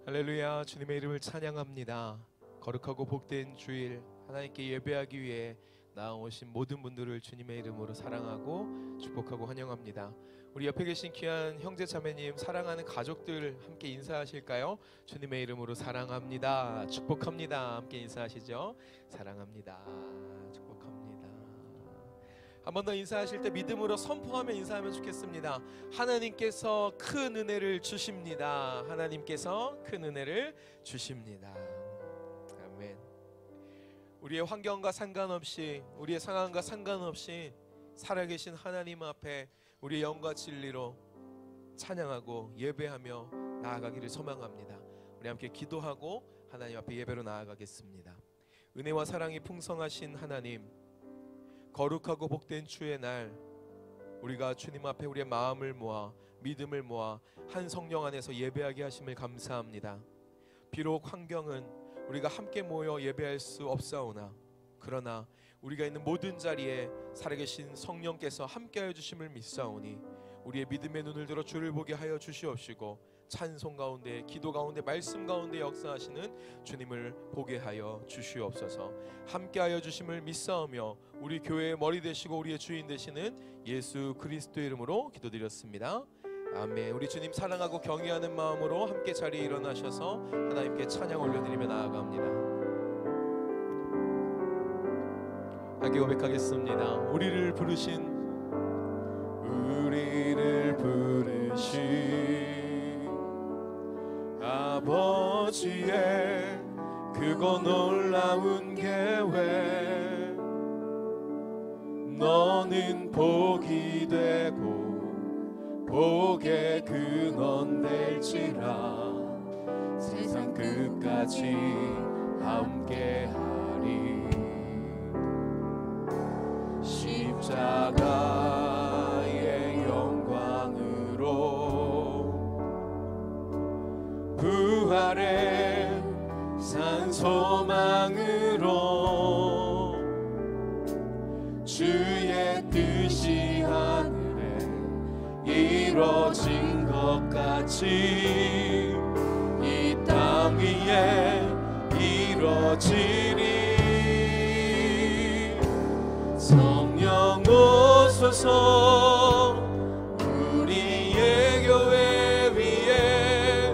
할렐루야. 주님의 이름을 찬양합니다. 거룩하고 복된 주일 하나님께 예배하기 위해 나오신 모든 분들을 주님의 이름으로 사랑하고 축복하고 환영합니다. 우리 옆에 계신 귀한 형제 자매님, 사랑하는 가족들 함께 인사하실까요? 주님의 이름으로 사랑합니다, 축복합니다. 함께 인사하시죠. 사랑합니다, 축복합니다. 한 번 더 인사하실 때 믿음으로 선포하며 인사하면 좋겠습니다. 하나님께서 큰 은혜를 주십니다. 하나님께서 큰 은혜를 주십니다. 아멘. 우리의 환경과 상관없이, 우리의 상황과 상관없이 살아계신 하나님 앞에 우리의 영과 진리로 찬양하고 예배하며 나아가기를 소망합니다. 우리 함께 기도하고 하나님 앞에 예배로 나아가겠습니다. 은혜와 사랑이 풍성하신 하나님, 거룩하고 복된 주의 날 우리가 주님 앞에 우리의 마음을 모아 믿음을 모아 한 성령 안에서 예배하게 하심을 감사합니다. 비록 환경은 우리가 함께 모여 예배할 수 없사오나 그러나 우리가 있는 모든 자리에 살아계신 성령께서 함께하여 주심을 믿사오니 우리의 믿음의 눈을 들어 주를 보게 하여 주시옵시고 찬송 가운데, 기도 가운데, 말씀 가운데 역사하시는 주님을 보게 하여 주시옵소서. 함께하여 주심을 믿사오며 우리 교회의 머리 되시고 우리의 주인 되시는 예수 그리스도의 이름으로 기도드렸습니다. 아멘. 우리 주님 사랑하고 경외하는 마음으로 함께 자리에 일어나셔서 하나님께 찬양 올려드리며 나아갑니다. 함께 고백하겠습니다. 우리를 부르신 아버지의 크고 놀라운 계획, 너는 복이 되고 복의 근원 될지라. 세상 끝까지 함께하리. 십자가의 영광으로 부활의 산 소망으로 주의 뜻이 하늘에 이루어진 것 같이 이 땅 위에 이루어지리. 성령 오소서 우리의 교회 위에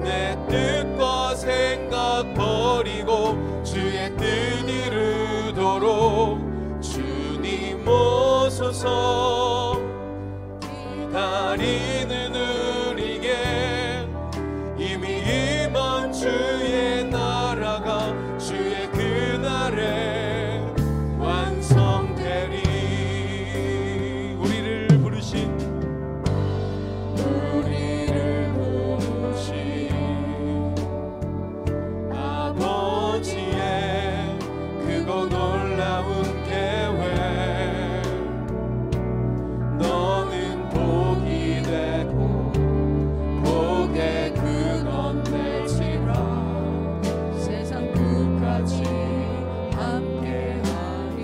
내 뜻과 생각 버리고 주의 뜻 이루도록 주님 오소서. 기다리는 우리에게 이미 임한 주의 나라가 주의 그날에 완성되리. 우리를 부르신 아버지의 크고 놀라운 계획, 너는 복이 되고 복의 근원 될지라. 세상 끝까지 함께하리.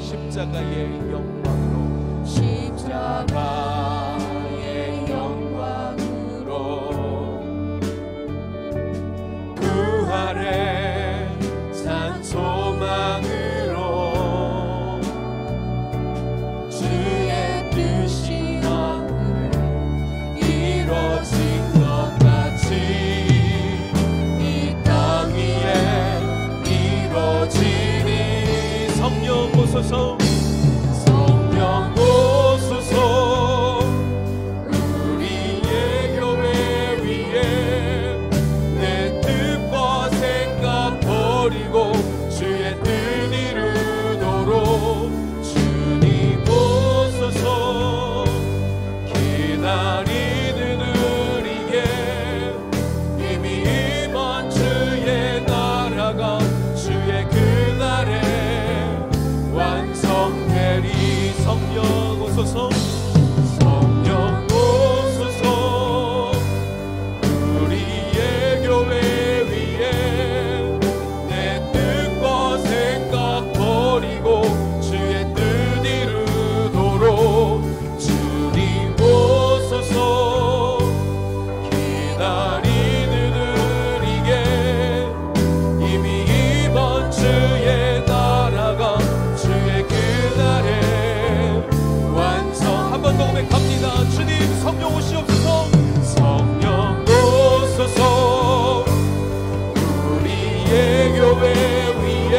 십자가의 영광으로, 십자가의 영광으로 부활의 산 소망으로 주의 뜻이 하늘에 이루어진 것 같이 이 땅 위에 이루어지리. 성령 오소서, 성령 오소서 우리의 교회 위에 내 뜻과 생각 버리고 주의 뜻 이루도록 주님 오소서. 기다리는 우리에게 이미 임한 주의 나라가 주의 그날에 완성되리. 성령 오소서, 성령 오소서 우리의 교회 위에 내 뜻과 생각 버리고 주의 뜻 이루도록 주님 오소서. 기다리는 기도합니다. 주님 성령 오시옵소서. 성령 오소서. 우리의 교회 위에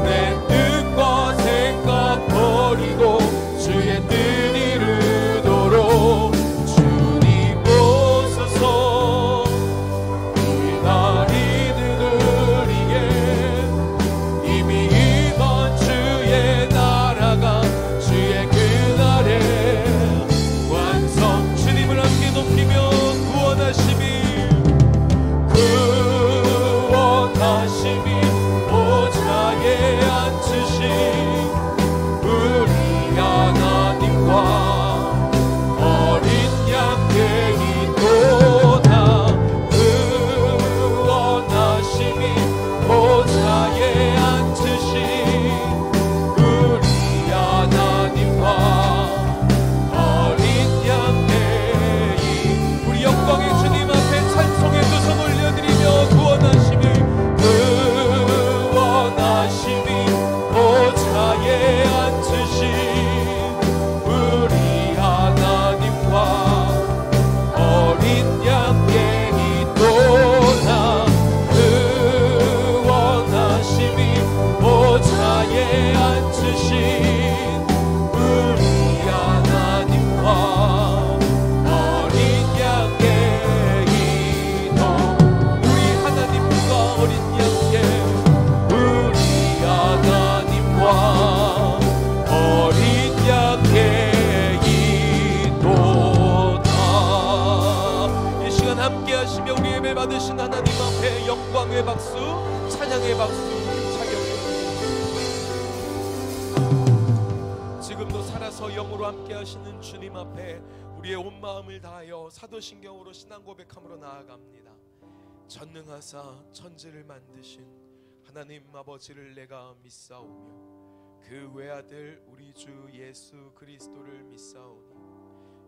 내 뜻과 생각 버리고 주의 뜻 이루도록 주님 오소서. 이 날이 드리게 이미 이번 주의 나라가 주의 그날에 완성. 주님을 함께 높이며 구원하심이 보좌에 앉으신 우리 하나님과 어린 양의 이도다. 구원하심이 보좌에 앉으신 우리 하나님과 어린 양의 이 우리 영광의 주님 앞에 찬송의 두 손 올려드리며 구원하심이 보좌에 앉으신 우리 하나님과 어린 양의 이도다. 구원하심이 보좌에 앉으신 우리 하나님과 어린 양의 이도. 우리 하나님과 어린 양의 어린 양의 이도다. 이 시간 함께 하시며 우리 예배 받으신 하나님 앞에 영광의 박수, 찬양의 박수 차겨드립니다. 지금도 살아서 영으로 함께 하시는 주님 앞에 우리의 온 마음을 다하여 사도신경으로 신앙 고백함으로 나아갑니다. 전능하사 천지를 만드신 하나님 아버지를 내가 믿사오며 그 외아들 우리 주 예수 그리스도를 믿사오니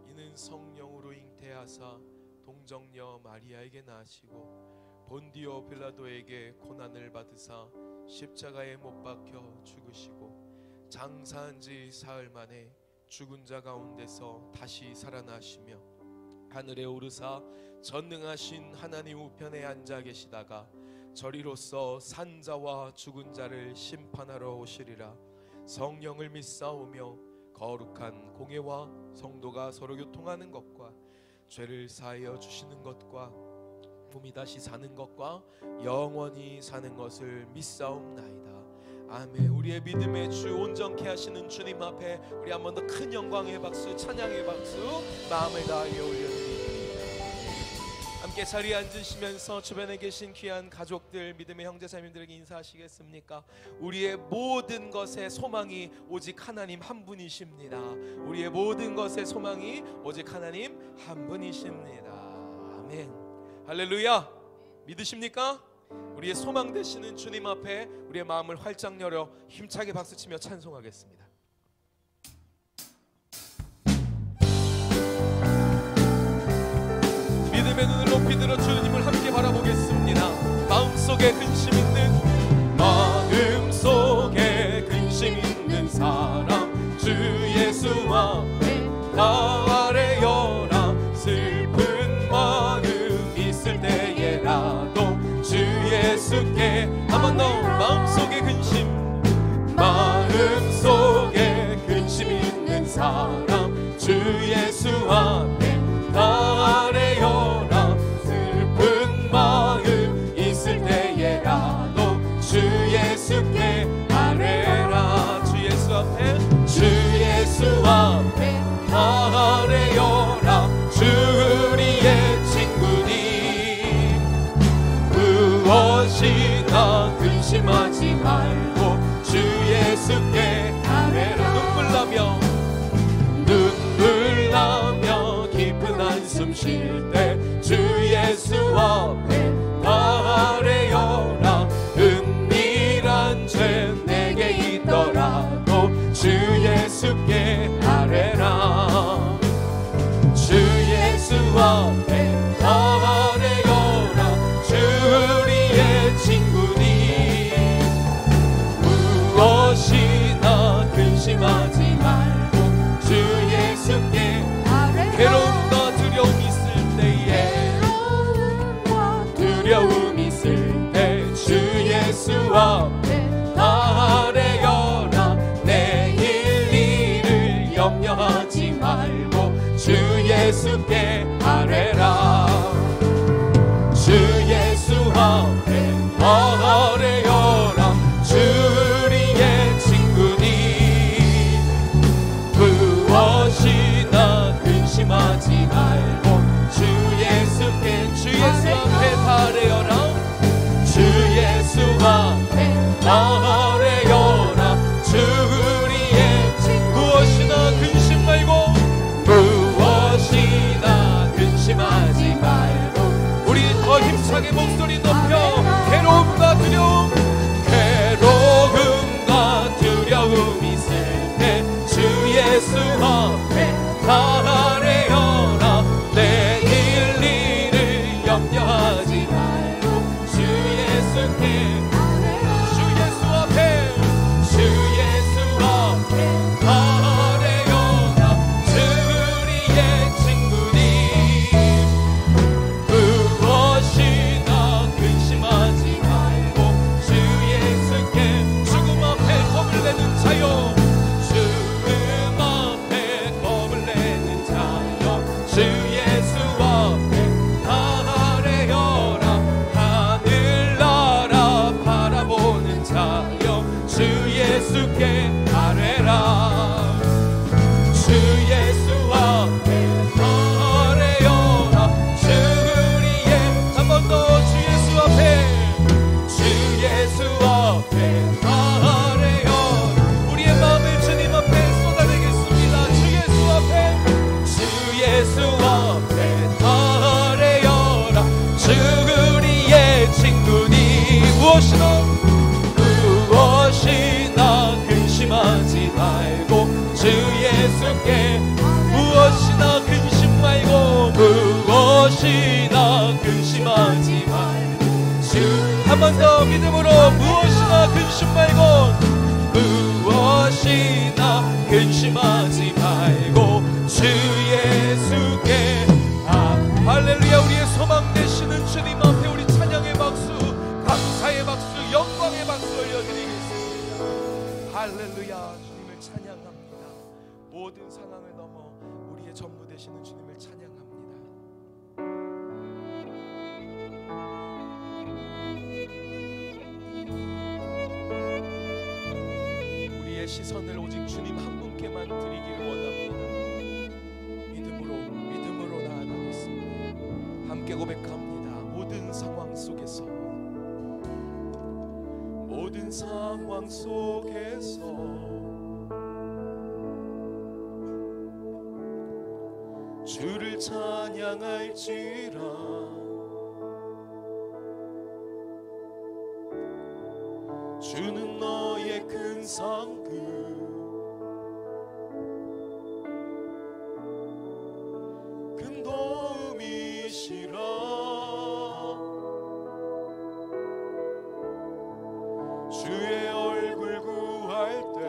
이는 성령으로 잉태하사 동정녀 마리아에게 나시고 본디오 빌라도에게 고난을 받으사 십자가에 못 박혀 죽으시고 장사한 지 사흘 만에 죽은 자 가운데서 다시 살아나시며 하늘에 오르사 전능하신 하나님 우편에 앉아 계시다가 저리로서 산자와 죽은 자를 심판하러 오시리라. 성령을 믿사오며 거룩한 공예와 성도가 서로 교통하는 것과 죄를 사하여 주시는 것과 몸이 다시 사는 것과 영원히 사는 것을 믿사옵나이다. 아멘. 우리의 믿음의 주 온전케 하시는 주님 앞에 우리 한 번 더 큰 영광의 박수, 찬양의 박수 마음을 다하여 올려드립니다. 함께 자리에 앉으시면서 주변에 계신 귀한 가족들, 믿음의 형제자매들에게 인사하시겠습니까? 우리의 모든 것의 소망이 오직 하나님 한 분이십니다. 우리의 모든 것의 소망이 오직 하나님 한 분이십니다. 아멘. 할렐루야. 믿으십니까? 우리의 소망 되시는 주님 앞에 우리의 마음을 활짝 열어 힘차게 박수치며 찬송하겠습니다. 믿음의 눈을 높이 들어 주님을 함께 바라보겠습니다. 마음속에 근심 있는 사람 주 예수 앞에 다 아뢰어라. 슬픈 마음 있을 때에라도 주 예수께 한 번 더 마음속에 근심 있는 사람 주 예수 앞에 다 아뢰어라. 슬픈 마음 있을 때에라도 주 예수께 아뢰라. 주 예수 앞에 다 아뢰어라. 주 우리의 친구니 무엇이나 근심하지 말고 주 예수께 아뢰라. 눈물 나며 깊은 한숨 쉴 때 주 예수 앞에 다 아뢰어라. 은밀한 죄 내게 있더라도 주 예수께 아뢰라. 주 예수 앞에 다 아뢰어라. 주 우리의 친구니 무엇이나 근심하지 말고 주 예수께 예수 앞에 아뢰어라. 내일 일을 염려하지 말고 주 예수께 주 예수 앞에 주 예수 앞에 아뢰어라. 주 우리의 친구님 무엇이나 근심하지 말고 주 예수께 죽음 앞에 겁을 내는 자요 죽음 앞에 겁을 내는 자요 주 예수 앞에 아뢰어라. 하늘나라 바라보는 자요 주 예수께 아뢰라. 주 예수 앞에 아뢰어라. 주 우리의 한 번 더 주 예수 앞에 주 예수 앞에 아뢰어라. 우리의 마음을 주님 앞에 쏟아내겠습니다. 주 예수 앞에 주 예수 앞에 아뢰어라. 주 우리의 친구니 무엇이나 근심하지 말고 주 예수께 무엇이나 근심 말고 무엇이나 근심하지 말고 주 한 번 더 믿음으로 무엇이나 근심 말고 무엇이나 근심하지 말고 주 예수께 할렐루야. 우리의 소망 되시는 주님 앞에 우리 찬양의 박수 감사의 박수 영광의 박수 올려드리겠습니다. 할렐루야. 주님을 찬양합니다. 모든 상황을 넘어 우리의 전부 되시는 주님을 찬양합니다. 우리의 시선을 오직 주님 한 분께만 드리기를 원합니다. 믿음으로 나아가겠습니다. 함께 고백합니다. 모든 상황 속에서 주를 찬양할지라. 주는 너의 큰 상급 큰 도움이시라. 주의 얼굴 구할 때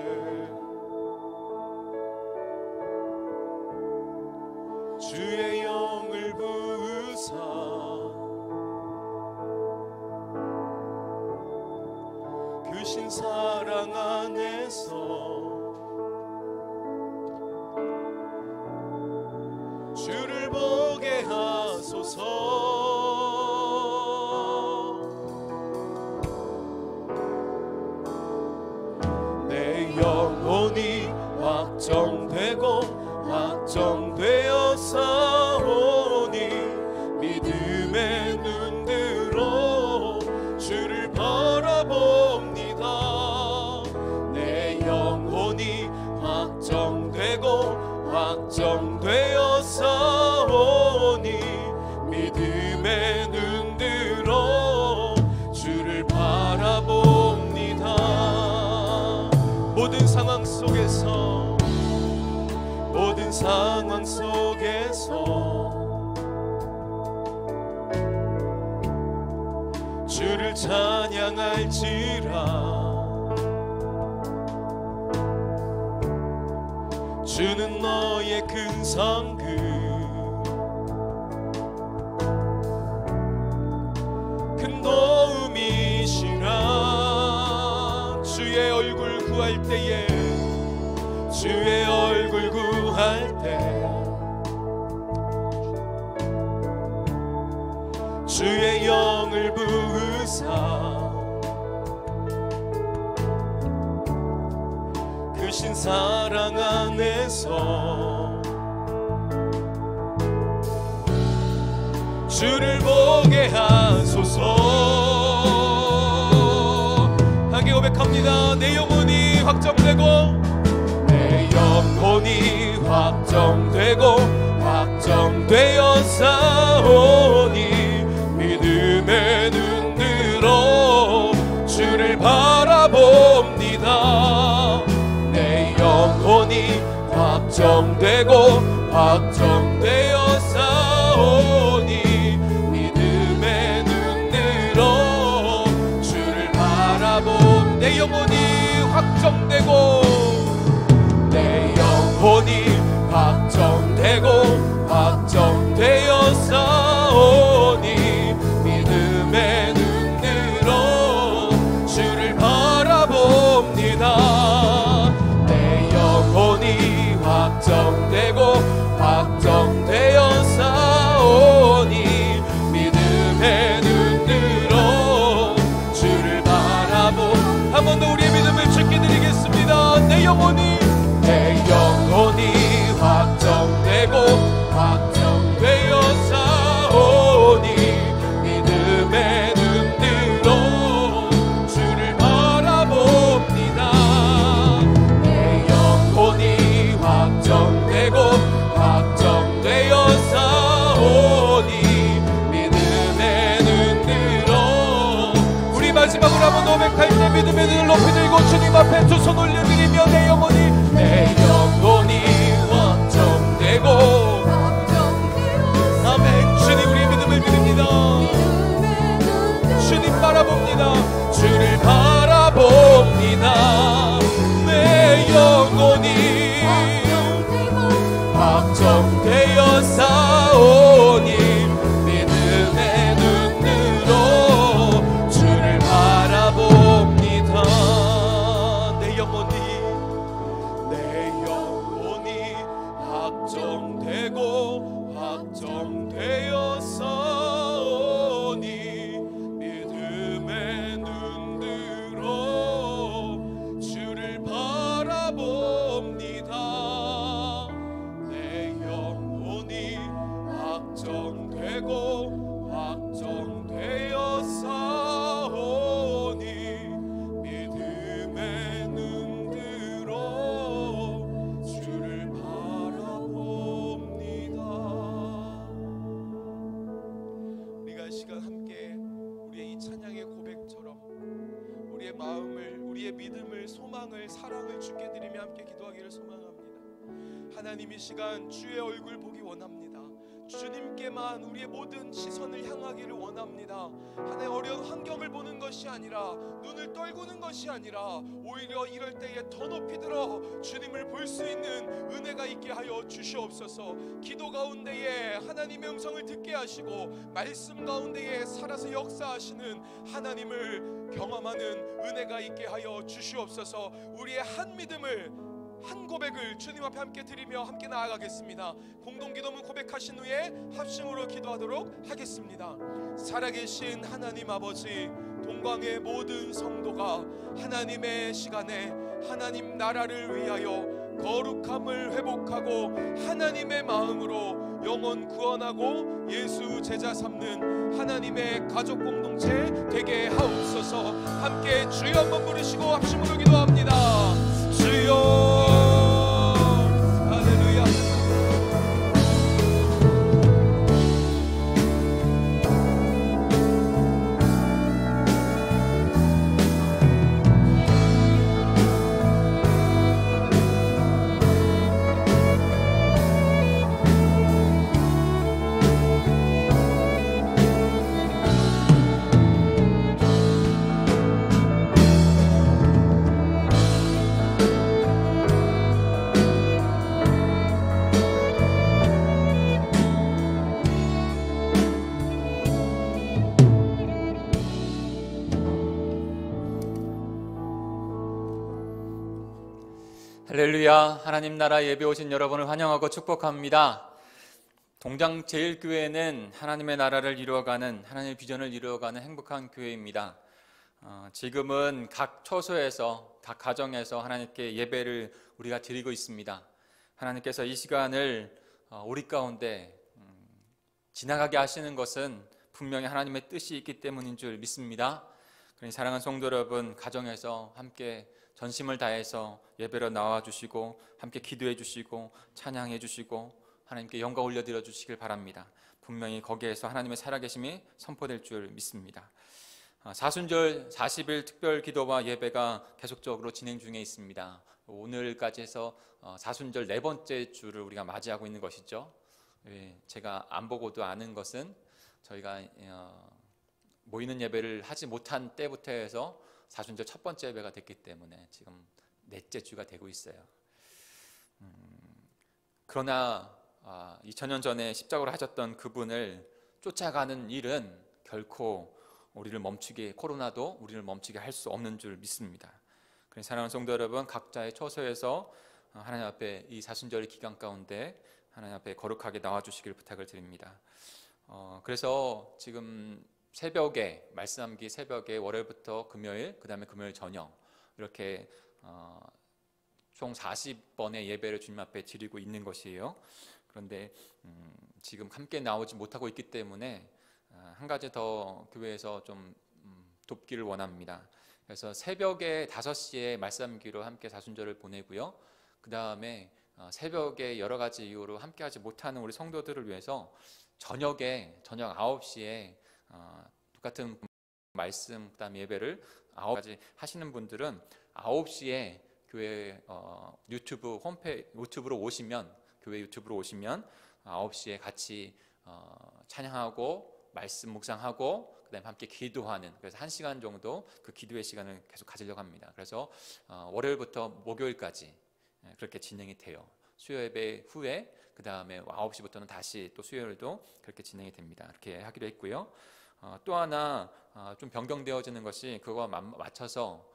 주의 영을 부으사 크신 사랑 안에서 주를 보게 하소서. 내 영혼이 확정되고 확정되어 싸우니 믿음의 눈으로 주를 바라봅니다. 내 영혼이 확정되고 확정되어 싸우니 믿음의 눈으로 주를 바라봅니다. 모든 상황 속에서 주를 찬양할지라. 주는 너의 큰 상급 큰 도움이시라. 주의 얼굴 구할 때에 주의 얼굴 구할 때 주의 영을 부으사 크신 사랑 안에서 주를 보게 하소서. 함께 고백합니다. 내 영혼이 확정되고 내 영혼이 확정되고 확정되어 싸우니 믿음의 눈으로 주를 바라봅니다. 내 영혼이 확정되고 확정되어 싸우니 믿음의 눈 들어 주를 바라본 내 영혼이 확정되고 내 영혼이 확정되고 확정되어 싸우니 믿음의 눈 들어 주를 바라봅니다. 내 영혼이 확정되고 확정되어 싸우니 믿음의 눈 들어 주를 바라보 한 번 더 우리의 믿음을 주께 드리겠습니다. 내 영혼이 확정되고 확정되어 싸우니 믿음의 눈 들어 주를 바라봅니다. 내 영혼이 확정되고 확정되어 싸우니 믿음의 눈 들어 우리 마지막으로 한번 고백할 때 믿음의 눈을 높이 들고 주님 앞에 두 손 올려드리며 내 영혼이 확정되고 아멘. 주님 우리의 믿음을 드립니다. 주님 바라봅니다. 주를 바라봅니다. 내 영혼이 확정되어 싸우니 믿음의 눈 들어 주를 바라봅니다. 내 영혼이 확정되고 확정되어 싸우니 믿음의 눈 들어 주를 바라봅니다. 내 영혼이 확정되고 확정되어 싸우니 믿음의 눈 들어 주를 우리가 이 시간 함께 우리의 이 찬양의 고백처럼 우리의 마음을, 우리의 믿음을, 소망을, 사랑을 주께 드리며 함께 기도하기를 소망합니다. 하나님 이 시간 주의 얼굴 보기 원합니다. 주님께만 우리의 모든 시선을 향하기를 원합니다. 하나의 어려운 환경을 보는 것이 아니라 눈을 떨구는 것이 아니라 오히려 이럴 때에 더 높이 들어 주님을 볼 수 있는 은혜가 있게 하여 주시옵소서. 기도 가운데에 하나님의 음성을 듣게 하시고 말씀 가운데에 살아서 역사하시는 하나님을 경험하는 은혜가 있게 하여 주시옵소서. 우리의 한 믿음을, 한 고백을 주님 앞에 함께 드리며 함께 나아가겠습니다. 공동기도문 고백하신 후에 합심으로 기도하도록 하겠습니다. 살아계신 하나님 아버지, 동광의 모든 성도가 하나님의 시간에 하나님 나라를 위하여 거룩함을 회복하고 하나님의 마음으로 영혼 구원하고 예수 제자 삼는 하나님의 가족 공동체 되게 하옵소서. 함께 주여 한번 부르시고 합심으로 기도합니다. 주여 할렐루야. 할렐루야. 하나님 나라 예배 오신 여러분을 환영하고 축복합니다. 동장제일교회는 하나님의 나라를 이루어가는, 하나님의 비전을 이루어가는 행복한 교회입니다. 지금은 각 처소에서, 각 가정에서 하나님께 예배를 우리가 드리고 있습니다. 하나님께서 이 시간을 우리 가운데 지나가게 하시는 것은 분명히 하나님의 뜻이 있기 때문인 줄 믿습니다. 그러니 사랑하는 성도 여러분, 가정에서 함께 전심을 다해서 예배로 나와주시고 함께 기도해 주시고 찬양해 주시고 하나님께 영광 올려드려 주시길 바랍니다. 분명히 거기에서 하나님의 살아계심이 선포될 줄 믿습니다. 사순절 40일 특별 기도와 예배가 계속적으로 진행 중에 있습니다. 오늘까지 해서 사순절 네 번째 주를 우리가 맞이하고 있는 것이죠. 제가 안 보고도 아는 것은 저희가 모이는 예배를 하지 못한 때부터 해서 사순절 첫 번째 예배가 됐기 때문에 지금 넷째 주가 되고 있어요. 그러나 2000년 전에 십자가로 하셨던 그분을 쫓아가는 일은 결코 코로나도 우리를 멈추게 할 수 없는 줄 믿습니다. 그래서 사랑하는 성도 여러분, 각자의 처소에서 하나님 앞에 이 사순절의 기간 가운데 하나님 앞에 거룩하게 나와주시길 부탁을 드립니다. 그래서 지금 새벽에, 말씀함기 새벽에 월요일부터 금요일, 그 다음에 금요일 저녁 이렇게 총 40번의 예배를 주님 앞에 드리고 있는 것이에요. 그런데 지금 함께 나오지 못하고 있기 때문에 한 가지 더 교회에서 좀 돕기를 원합니다. 그래서 새벽에 5시에 말씀기로 함께 사순절을 보내고요. 그 다음에 새벽에 여러 가지 이유로 함께하지 못하는 우리 성도들을 위해서 저녁 9시에 똑같은 말씀 그다음 예배를 9시까지 하시는 분들은 9시에 교회 유튜브로 오시면 교회 유튜브로 오시면 9시에 같이 찬양하고 말씀 묵상하고 그다음에 함께 기도하는, 그래서 1시간 정도 그 기도의 시간을 계속 가지려고 합니다. 그래서 월요일부터 목요일까지 그렇게 진행이 돼요. 수요 예배 후에 그 다음에 9시부터는 다시 또 수요일도 그렇게 진행이 됩니다. 이렇게 하기로 했고요. 또 하나 좀 변경되어지는 것이 그거와 맞춰서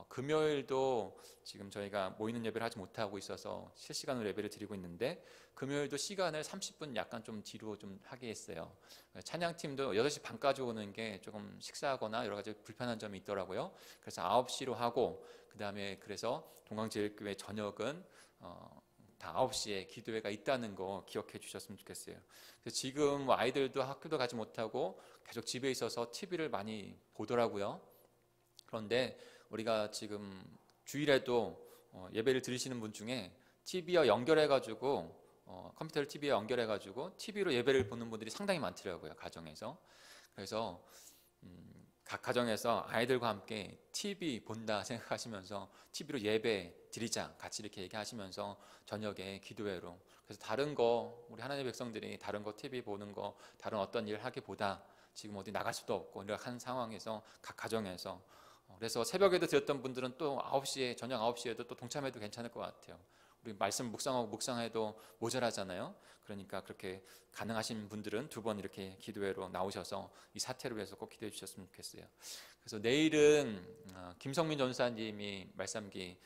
금요일도 지금 저희가 모이는 예배를 하지 못하고 있어서 실시간으로 예배를 드리고 있는데, 금요일도 시간을 30분 약간 좀 뒤로 좀 하게 했어요. 찬양팀도 8시 반까지 오는 게 조금 식사하거나 여러 가지 불편한 점이 있더라고요. 그래서 9시로 하고, 그 다음에 그래서 동강제일교회 저녁은 다 9시에 기도회가 있다는 거 기억해 주셨으면 좋겠어요. 그래서 지금 아이들도 학교도 가지 못하고 계속 집에 있어서 TV를 많이 보더라고요. 그런데 우리가 지금 주일에도 예배를 드리시는 분 중에 TV와 연결해가지고 컴퓨터를 TV에 연결해가지고 TV로 예배를 보는 분들이 상당히 많더라고요, 가정에서. 그래서 각 가정에서 아이들과 함께 TV 본다 생각하시면서 TV로 예배 드리자 같이 이렇게 얘기하시면서 저녁에 기도회로, 그래서 다른 거 우리 하나님의 백성들이 다른 거 TV 보는 거 다른 어떤 일을 하기보다 지금 어디 나갈 수도 없고 이런 한 상황에서 각 가정에서, 그래서 새벽에도 드렸던 분들은 또 9시에 저녁 9시에도 또 동참해도 괜찮을 것 같아요. 우리 말씀 묵상해도 모자라잖아요. 그러니까 그렇게 가능하신 분들은 2번 이렇게 기도회로 나오셔서 이 사태를 위해서 꼭 기도해 주셨으면 좋겠어요. 그래서 내일은 김성민 전사님이 말씀기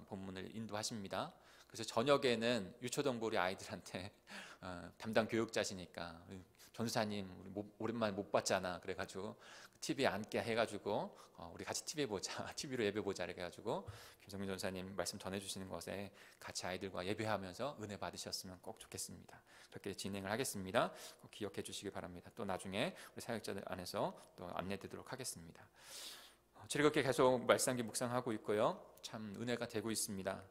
본문을 인도하십니다. 그래서 저녁에는 유초등부 우리 아이들한테 담당 교육자시니까 전사님 우리 오랜만에 못 봤잖아, 그래가지고 TV에 앉게 해가지고 우리 같이 TV 보자, TV로 예배 보자 이렇게 해가지고 김성민 전사님 말씀 전해주시는 것에 같이 아이들과 예배하면서 은혜 받으셨으면 꼭 좋겠습니다. 그렇게 진행을 하겠습니다. 꼭 기억해 주시기 바랍니다. 또 나중에 우리 사역자들 안에서 또 안내드리도록 하겠습니다. 즐겁게 계속 말씀기 묵상하고 있고요. 참 은혜가 되고 있습니다.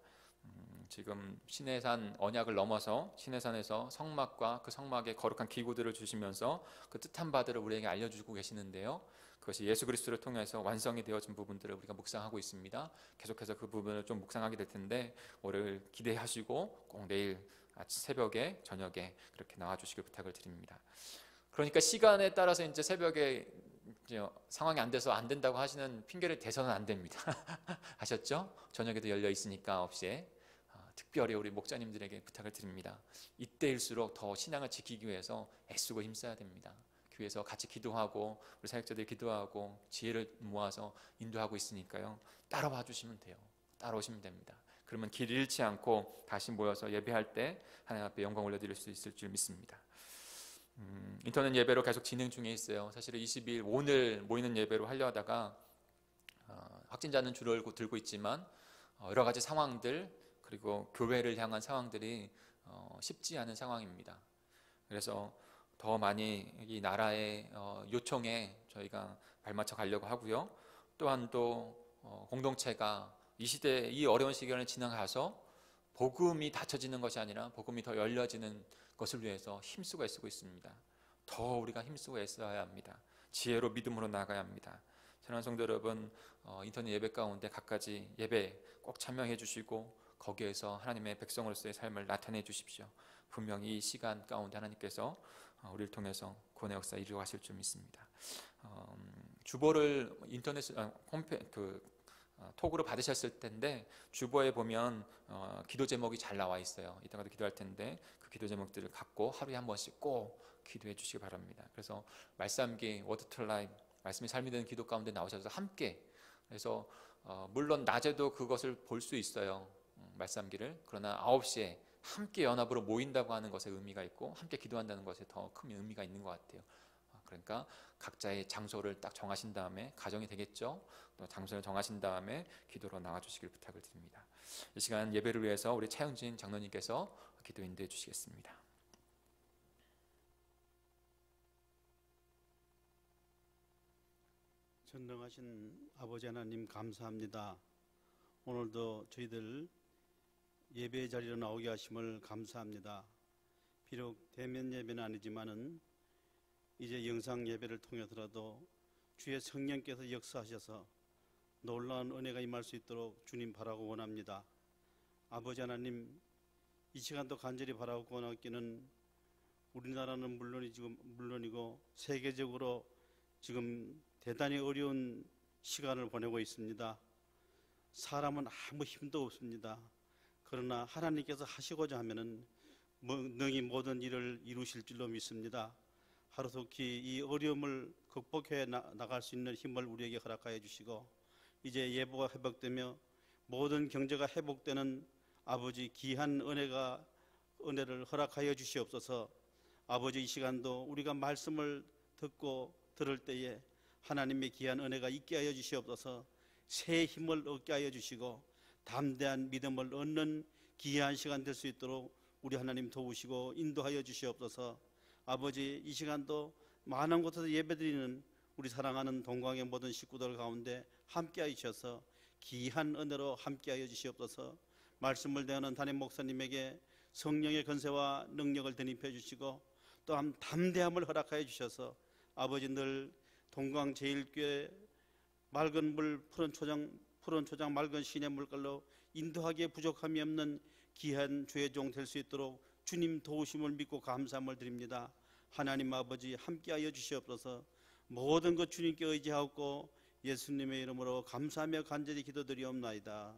지금 시내산 언약을 넘어서 시내산에서 성막과 그 성막의 거룩한 기구들을 주시면서 그 뜻한 바들을 우리에게 알려주고 계시는데요. 그것이 예수 그리스도를 통해서 완성이 되어진 부분들을 우리가 묵상하고 있습니다. 계속해서 그 부분을 좀 묵상하게 될 텐데 월요일 기대하시고 꼭 내일 새벽에 저녁에 그렇게 나와주시길 부탁을 드립니다. 그러니까 시간에 따라서 이제 새벽에 이제 상황이 안 돼서 안 된다고 하시는 핑계를 대서는 안 됩니다. 아셨죠? 저녁에도 열려 있으니까 9시에 특별히 우리 목자님들에게 부탁을 드립니다. 이때일수록 더 신앙을 지키기 위해서 애쓰고 힘써야 됩니다. 교회에서 같이 기도하고 우리 사역자들이 기도하고 지혜를 모아서 인도하고 있으니까요. 따라와 주시면 돼요. 따라오시면 됩니다. 그러면 길 잃지 않고 다시 모여서 예배할 때 하나님 앞에 영광 올려드릴 수 있을 줄 믿습니다. 인터넷 예배로 계속 진행 중에 있어요. 사실은 20일 오늘 모이는 예배로 하려 하다가 확진자는 줄을 들고 있지만 여러 가지 상황들 그리고 교회를 향한 상황들이 쉽지 않은 상황입니다. 그래서 더 많이 이 나라의 요청에 저희가 발맞춰 가려고 하고요. 또한 또 공동체가 이 시대 이 어려운 시기를 지나가서 복음이 닫혀지는 것이 아니라 복음이 더 열려지는 것을 위해서 힘쓰고 애쓰고 있습니다. 더 우리가 힘쓰고 애써야 합니다. 지혜로 믿음으로 나가야 합니다. 사랑하는 성도 여러분, 인터넷 예배 가운데 갖가지 예배 꼭 참여해 주시고 거기에서 하나님의 백성으로서의 삶을 나타내 주십시오. 분명히 이 시간 가운데 하나님께서 우리를 통해서 구원의 역사 이루어가실 줄 믿습니다. 주보를 인터넷 톡으로 받으셨을 텐데 주보에 보면 기도 제목이 잘 나와 있어요. 이따가도 기도할 텐데 그 기도 제목들을 갖고 하루에 한 번씩 꼭 기도해 주시기 바랍니다. 그래서 말씀기 워드 투 라이프, 말씀이 삶이 되는 기도 가운데 나오셔서 함께, 그래서 물론 낮에도 그것을 볼 수 있어요, 말씀기를. 그러나 9시에 함께 연합으로 모인다고 하는 것에 의미가 있고 함께 기도한다는 것에 더 큰 의미가 있는 것 같아요. 그러니까 각자의 장소를 딱 정하신 다음에, 가정이 되겠죠, 또 장소를 정하신 다음에 기도로 나와주시길 부탁을 드립니다. 이 시간 예배를 위해서 우리 차영진 장로님께서 기도 인도해 주시겠습니다. 전능하신 아버지 하나님, 감사합니다. 오늘도 저희들 예배 자리로 나오게 하심을 감사합니다. 비록 대면 예배는 아니지만은 이제 영상 예배를 통해서라도 주의 성령께서 역사하셔서 놀라운 은혜가 임할 수 있도록 주님 바라고 원합니다. 아버지 하나님, 이 시간도 간절히 바라고 원하기는 우리나라는 물론이고 세계적으로 지금 대단히 어려운 시간을 보내고 있습니다. 사람은 아무 힘도 없습니다. 그러나 하나님께서 하시고자 하면은 능히 모든 일을 이루실 줄로 믿습니다. 하루속히 이 어려움을 극복해 나갈 수 있는 힘을 우리에게 허락하여 주시고, 이제 예보가 회복되며 모든 경제가 회복되는 아버지 귀한 은혜를 허락하여 주시옵소서. 아버지, 이 시간도 우리가 말씀을 듣고 들을 때에 하나님의 귀한 은혜가 있게 하여 주시옵소서. 새 힘을 얻게 하여 주시고 담대한 믿음을 얻는 귀한 시간 될 수 있도록 우리 하나님 도우시고 인도하여 주시옵소서. 아버지, 이 시간도 많은 곳에서 예배드리는 우리 사랑하는 동광의 모든 식구들 가운데 함께하여 주셔서 귀한 은혜로 함께하여 주시옵소서. 말씀을 대하는 담임 목사님에게 성령의 권세와 능력을 덧입혀 주시고 또한 담대함을 허락하여 주셔서 아버지, 늘 동광 제일교회 맑은 물 푸른 초장 맑은 신의 물깔로 인도하기에 부족함이 없는 귀한 주의 종 될 수 있도록 주님 도우심을 믿고 감사함을 드립니다. 하나님 아버지, 함께하여 주시옵소서. 모든 것 주님께 의지하고 예수님의 이름으로 감사하며 간절히 기도드리옵나이다.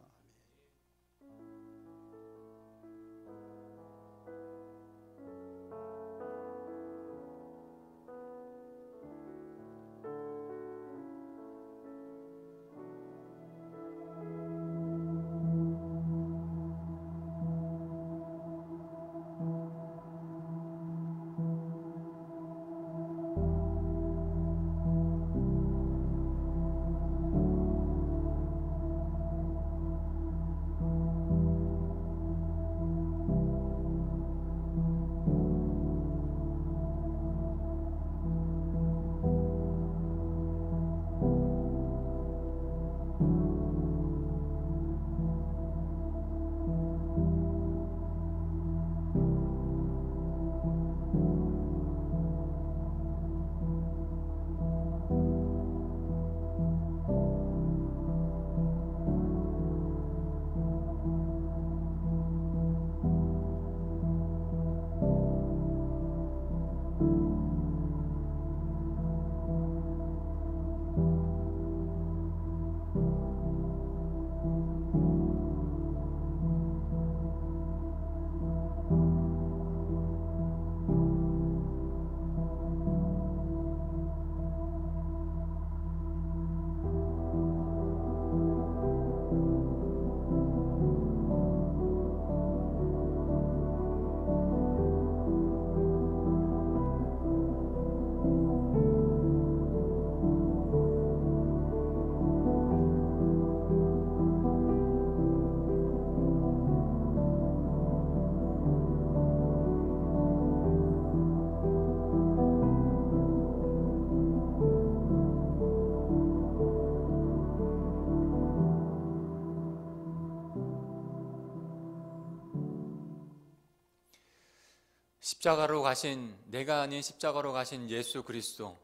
십자가로 가신, 내가 아닌 십자가로 가신 예수 그리스도,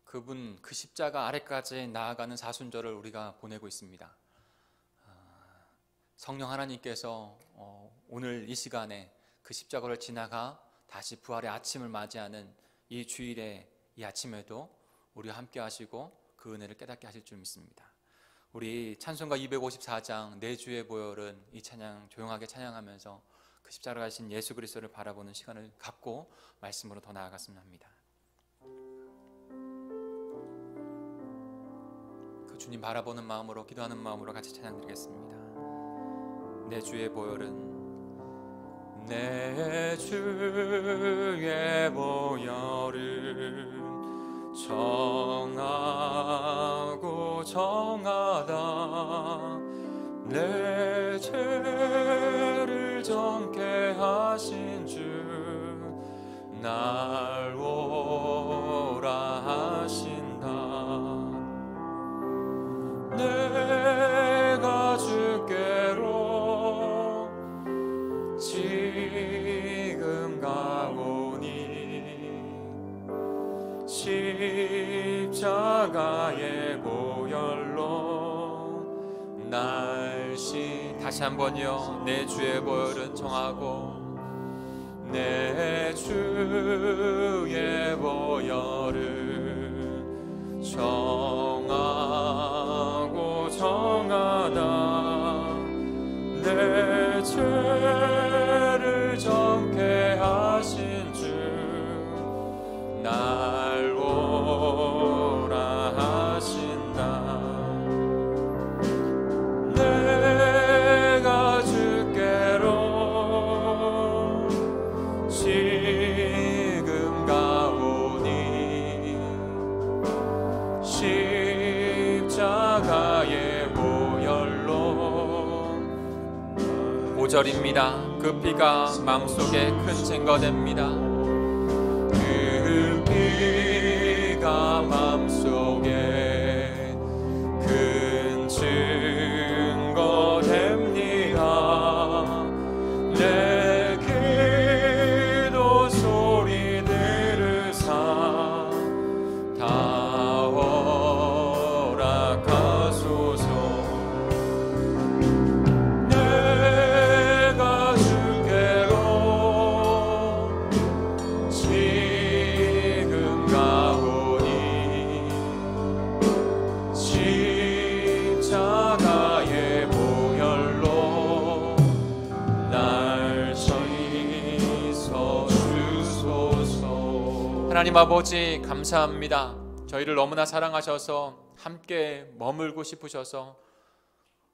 그분 그 십자가 아래까지 나아가는 사순절을 우리가 보내고 있습니다. 성령 하나님께서 오늘 이 시간에 그 십자가를 지나가 다시 부활의 아침을 맞이하는 이 주일의 이 아침에도 우리와 함께 하시고 그 은혜를 깨닫게 하실 줄 믿습니다. 우리 찬송가 254장 내 주의 보혈은 이 찬양 조용하게 찬양하면서 그 십자가를 가신 예수 그리스도를 바라보는 시간을 갖고 말씀으로 더 나아갔으면 합니다. 그 주님 바라보는 마음으로 기도하는 마음으로 같이 찬양드리겠습니다. 내 주의 보혈은 내 주의 보혈은 정하고 정하다 내 죄를 정케 하신 주 날 오라 하신다 내가 주께로 지금 가오니 십자가의 보혈로 날씨 다시 한번요. 내 주의 보혈은 정하고 내 주의 보혈은 정하고 정하다 내 죄를 정케 하신 주 날 오라 하신다 내가 주께로 지금 가오니 십자가의 보혈로 5절입니다. 그 피가 마음속에 큰 증거됩니다. 그 피가 마음속에 큰 증거됩니다. 내 기도 소리 들으사 다 허락하소서. 내가 주께로 지금 가오니 십자가의 보혈로 날 씻어 주소서. 하나님 아버지 감사합니다. 저희를 너무나 사랑하셔서 함께 머물고 싶으셔서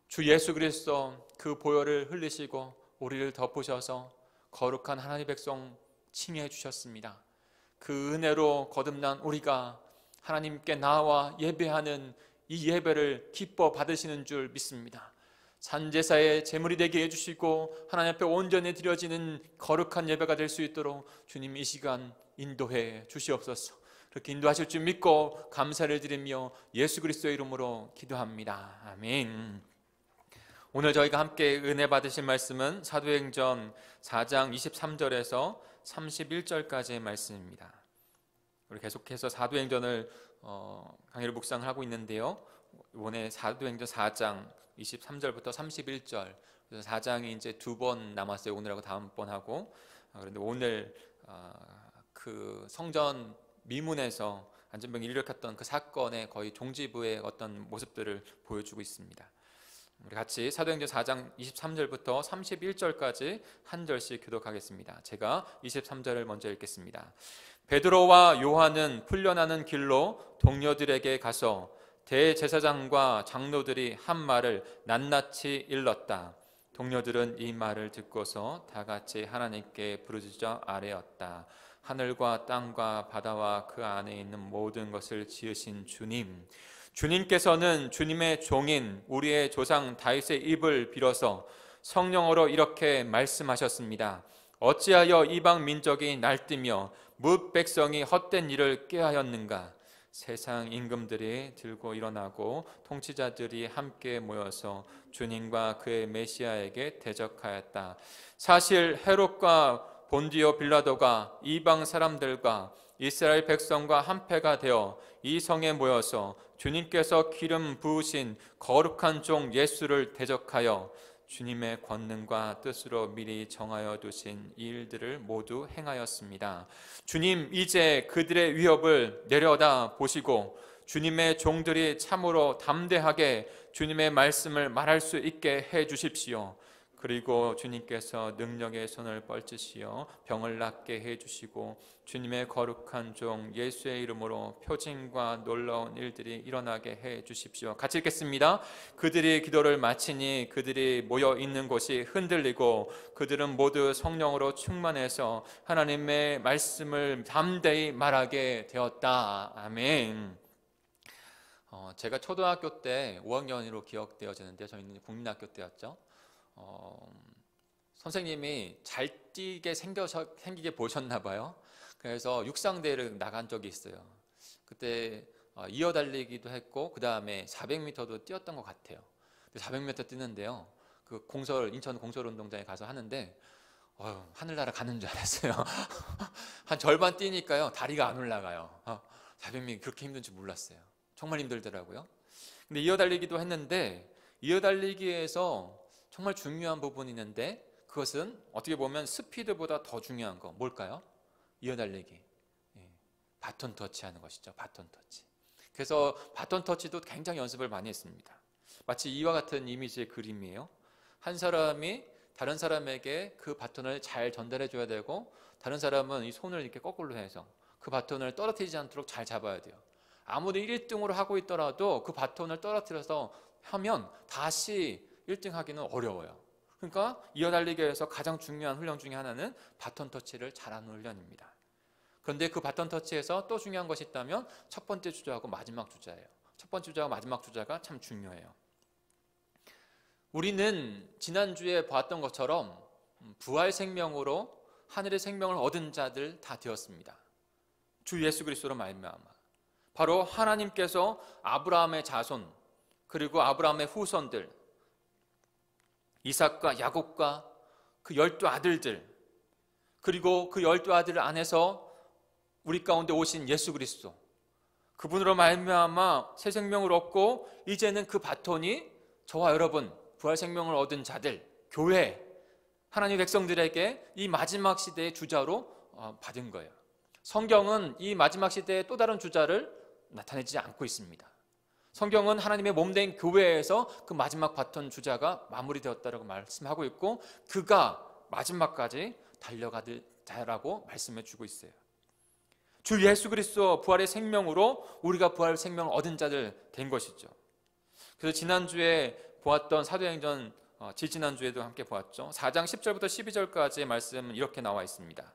주 예수 그리스도 그 보혈을 흘리시고 우리를 덮으셔서 거룩한 하나님의 백성 칭해 주셨습니다. 그 은혜로 거듭난 우리가 하나님께 나와 예배하는 이 예배를 기뻐 받으시는 줄 믿습니다. 산제사의 제물이 되게 해주시고 하나님 앞에 온전히 드려지는 거룩한 예배가 될 수 있도록 주님 이 시간 인도해 주시옵소서. 그렇게 인도하실 줄 믿고 감사를 드리며 예수 그리스도의 이름으로 기도합니다. 아멘. 오늘 저희가 함께 은혜 받으실 말씀은 사도행전 4장 23절에서 31절까지의 말씀입니다. 우리 계속해서 사도행전을 강의를 묵상을 하고 있는데요. 이번에 사도행전 4장 23절부터 31절, 그래서 4장이 이제 2번 남았어요. 오늘하고 다음번 하고. 그런데 오늘 그 성전 미문에서 안전병이 일으켰던 그 사건의 거의 종지부의 어떤 모습들을 보여주고 있습니다. 우리 같이 사도행전 4장 23절부터 31절까지 한 절씩 교독하겠습니다. 제가 23절을 먼저 읽겠습니다. 베드로와 요한은 풀려나는 길로 동료들에게 가서 대제사장과 장로들이 한 말을 낱낱이 일렀다. 동료들은 이 말을 듣고서 다 같이 하나님께 부르짖어 아뢰었다. 하늘과 땅과 바다와 그 안에 있는 모든 것을 지으신 주님, 주님께서는 주님의 종인 우리의 조상 다윗의 입을 빌어서 성령으로 이렇게 말씀하셨습니다. 어찌하여 이방 민족이 날뛰며 뭇 백성이 헛된 일을 꾀하였는가? 세상 임금들이 들고 일어나고 통치자들이 함께 모여서 주님과 그의 메시아에게 대적하였다. 사실 헤롯과 본디오 빌라도가 이방 사람들과 이스라엘 백성과 한패가 되어 이 성에 모여서 주님께서 기름 부으신 거룩한 종 예수를 대적하여 주님의 권능과 뜻으로 미리 정하여 두신 이 일들을 모두 행하였습니다. 주님, 이제 그들의 위협을 내려다 보시고 주님의 종들이 참으로 담대하게 주님의 말씀을 말할 수 있게 해 주십시오. 그리고 주님께서 능력의 손을 뻗으시어 병을 낫게 해 주시고 주님의 거룩한 종 예수의 이름으로 표징과 놀라운 일들이 일어나게 해 주십시오. 같이 읽겠습니다. 그들이 기도를 마치니 그들이 모여 있는 곳이 흔들리고 그들은 모두 성령으로 충만해서 하나님의 말씀을 담대히 말하게 되었다. 아멘. 제가 초등학교 때 5학년으로 기억되어지는데 저희는 국민학교 때였죠. 선생님이 잘 뛰게 생기게 보셨나 봐요. 그래서 육상대회를 나간 적이 있어요. 그때 이어달리기도 했고 그 다음에 400m도 뛰었던 것 같아요. 400m 뛰는데요, 그 인천 공설운동장에 가서 하는데 하늘나라 가는 줄 알았어요. 한 절반 뛰니까요 다리가 안 올라가요. 400m 그렇게 힘든 줄 몰랐어요. 정말 힘들더라고요. 근데 이어달리기도 했는데 이어달리기에서 정말 중요한 부분이 있는데 그것은 어떻게 보면 스피드보다 더 중요한 거 뭘까요? 이어달리기, 바톤 터치하는 것이죠. 바톤 터치. 그래서 바톤 터치도 굉장히 연습을 많이 했습니다. 마치 이와 같은 이미지의 그림이에요. 한 사람이 다른 사람에게 그 바톤을 잘 전달해 줘야 되고 다른 사람은 이 손을 이렇게 거꾸로 해서 그 바톤을 떨어뜨리지 않도록 잘 잡아야 돼요. 아무리 1등으로 하고 있더라도 그 바톤을 떨어뜨려서 하면 다시 1등 하기는 어려워요. 그러니까 이어달리기에서 가장 중요한 훈련 중에 하나는 바톤 터치를 잘하는 훈련입니다. 그런데 그 바톤 터치에서 또 중요한 것이 있다면 첫 번째 주자하고 마지막 주자예요. 첫 번째 주자와 마지막 주자가 참 중요해요. 우리는 지난주에 보았던 것처럼 부활 생명으로 하늘의 생명을 얻은 자들 다 되었습니다. 주 예수 그리스도로 말미암아 바로 하나님께서 아브라함의 자손 그리고 아브라함의 후손들 이삭과 야곱과 그 12아들들 그리고 그 12아들 안에서 우리 가운데 오신 예수 그리스도 그분으로 말미암아 새 생명을 얻고 이제는 그 바톤이 저와 여러분 부활 생명을 얻은 자들 교회 하나님 백성들에게 이 마지막 시대의 주자로 받은 거예요. 성경은 이 마지막 시대의 또 다른 주자를 나타내지 않고 있습니다. 성경은 하나님의 몸된 교회에서 그 마지막 바톤 주자가 마무리되었다라고 말씀하고 있고 그가 마지막까지 달려가자라고 말씀해 주고 있어요. 주 예수 그리스도 부활의 생명으로 우리가 부활 생명을 얻은 자들 된 것이죠. 그래서 지난주에 보았던 사도행전 지지난주에도 함께 보았죠. 4장 10절부터 12절까지의 말씀은 이렇게 나와 있습니다.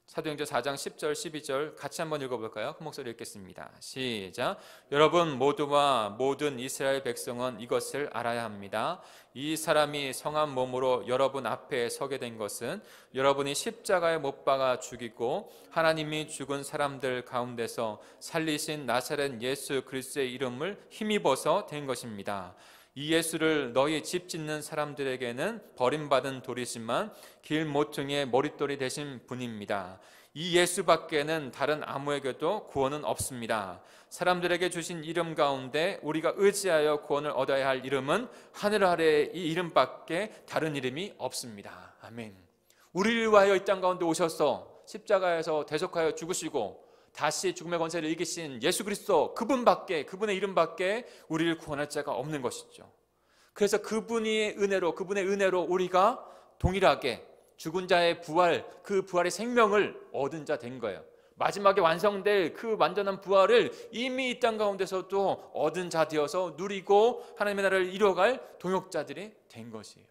사도행전 4장 10절 12절 같이 한번 읽어볼까요? 큰 목소리 읽겠습니다. 시작. 여러분 모두와 모든 이스라엘 백성은 이것을 알아야 합니다. 이 사람이 성한 몸으로 여러분 앞에 서게 된 것은 여러분이 십자가에 못 박아 죽이고 하나님이 죽은 사람들 가운데서 살리신 나사렛 예수 그리스도의 이름을 힘입어서 된 것입니다. 이 예수를 너희 집 짓는 사람들에게는 버림받은 돌이지만 길 모퉁이의 머릿돌이 되신 분입니다. 이 예수밖에는 다른 아무에게도 구원은 없습니다. 사람들에게 주신 이름 가운데 우리가 의지하여 구원을 얻어야 할 이름은 하늘 아래에 이 이름밖에 다른 이름이 없습니다. 아멘. 우리를 위하여 이 땅 가운데 오셔서 십자가에서 대속하여 죽으시고 다시 죽음의 권세를 이기신 예수 그리스도 그분밖에 그분의 이름밖에 우리를 구원할 자가 없는 것이죠. 그래서 그분의 은혜로 우리가 동일하게 죽은 자의 부활 그 부활의 생명을 얻은 자 된 거예요. 마지막에 완성될 그 완전한 부활을 이미 이 땅 가운데서도 얻은 자 되어서 누리고 하나님의 나라를 이뤄갈 동역자들이 된 것이에요.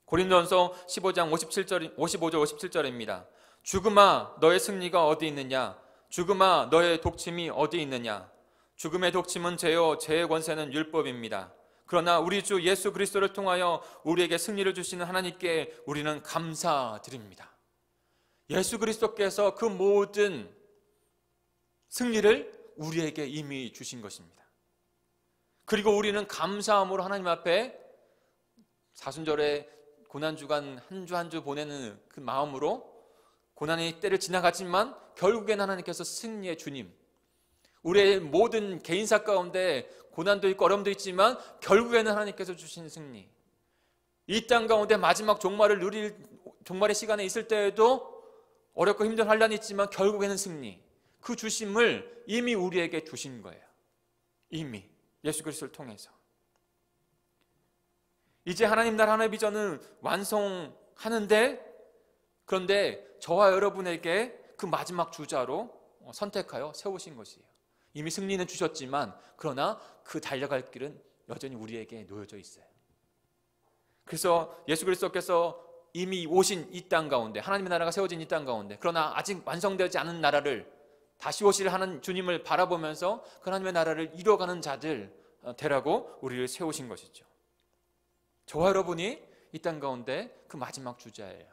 고린도전서 15장 55절 57절입니다. 죽음아 너의 승리가 어디 있느냐? 죽음아 너의 독침이 어디 있느냐? 죽음의 독침은 죄요 죄의 권세는 율법입니다. 그러나 우리 주 예수 그리스도를 통하여 우리에게 승리를 주시는 하나님께 우리는 감사드립니다. 예수 그리스도께서 그 모든 승리를 우리에게 이미 주신 것입니다. 그리고 우리는 감사함으로 하나님 앞에 사순절에 고난 주간 한 주 한 주 보내는 그 마음으로 고난의 때를 지나갔지만 결국에는 하나님께서 승리의 주님, 우리의 모든 개인사 가운데 고난도 있고 어려움도 있지만 결국에는 하나님께서 주신 승리, 이 땅 가운데 마지막 종말을 누릴 종말의 시간에 있을 때에도 어렵고 힘든 환란이 있지만 결국에는 승리, 그 주심을 이미 우리에게 주신 거예요. 이미 예수 그리스도를 통해서. 이제 하나님 나라 하나님의 비전은 완성하는데, 그런데 저와 여러분에게 그 마지막 주자로 선택하여 세우신 것이에요. 이미 승리는 주셨지만 그러나 그 달려갈 길은 여전히 우리에게 놓여져 있어요. 그래서 예수 그리스도께서 이미 오신 이 땅 가운데, 하나님의 나라가 세워진 이 땅 가운데, 그러나 아직 완성되지 않은 나라를 다시 오실 하는 주님을 바라보면서 그 하나님의 나라를 이뤄가는 자들 되라고 우리를 세우신 것이죠. 저와 여러분이 이 땅 가운데 그 마지막 주자예요.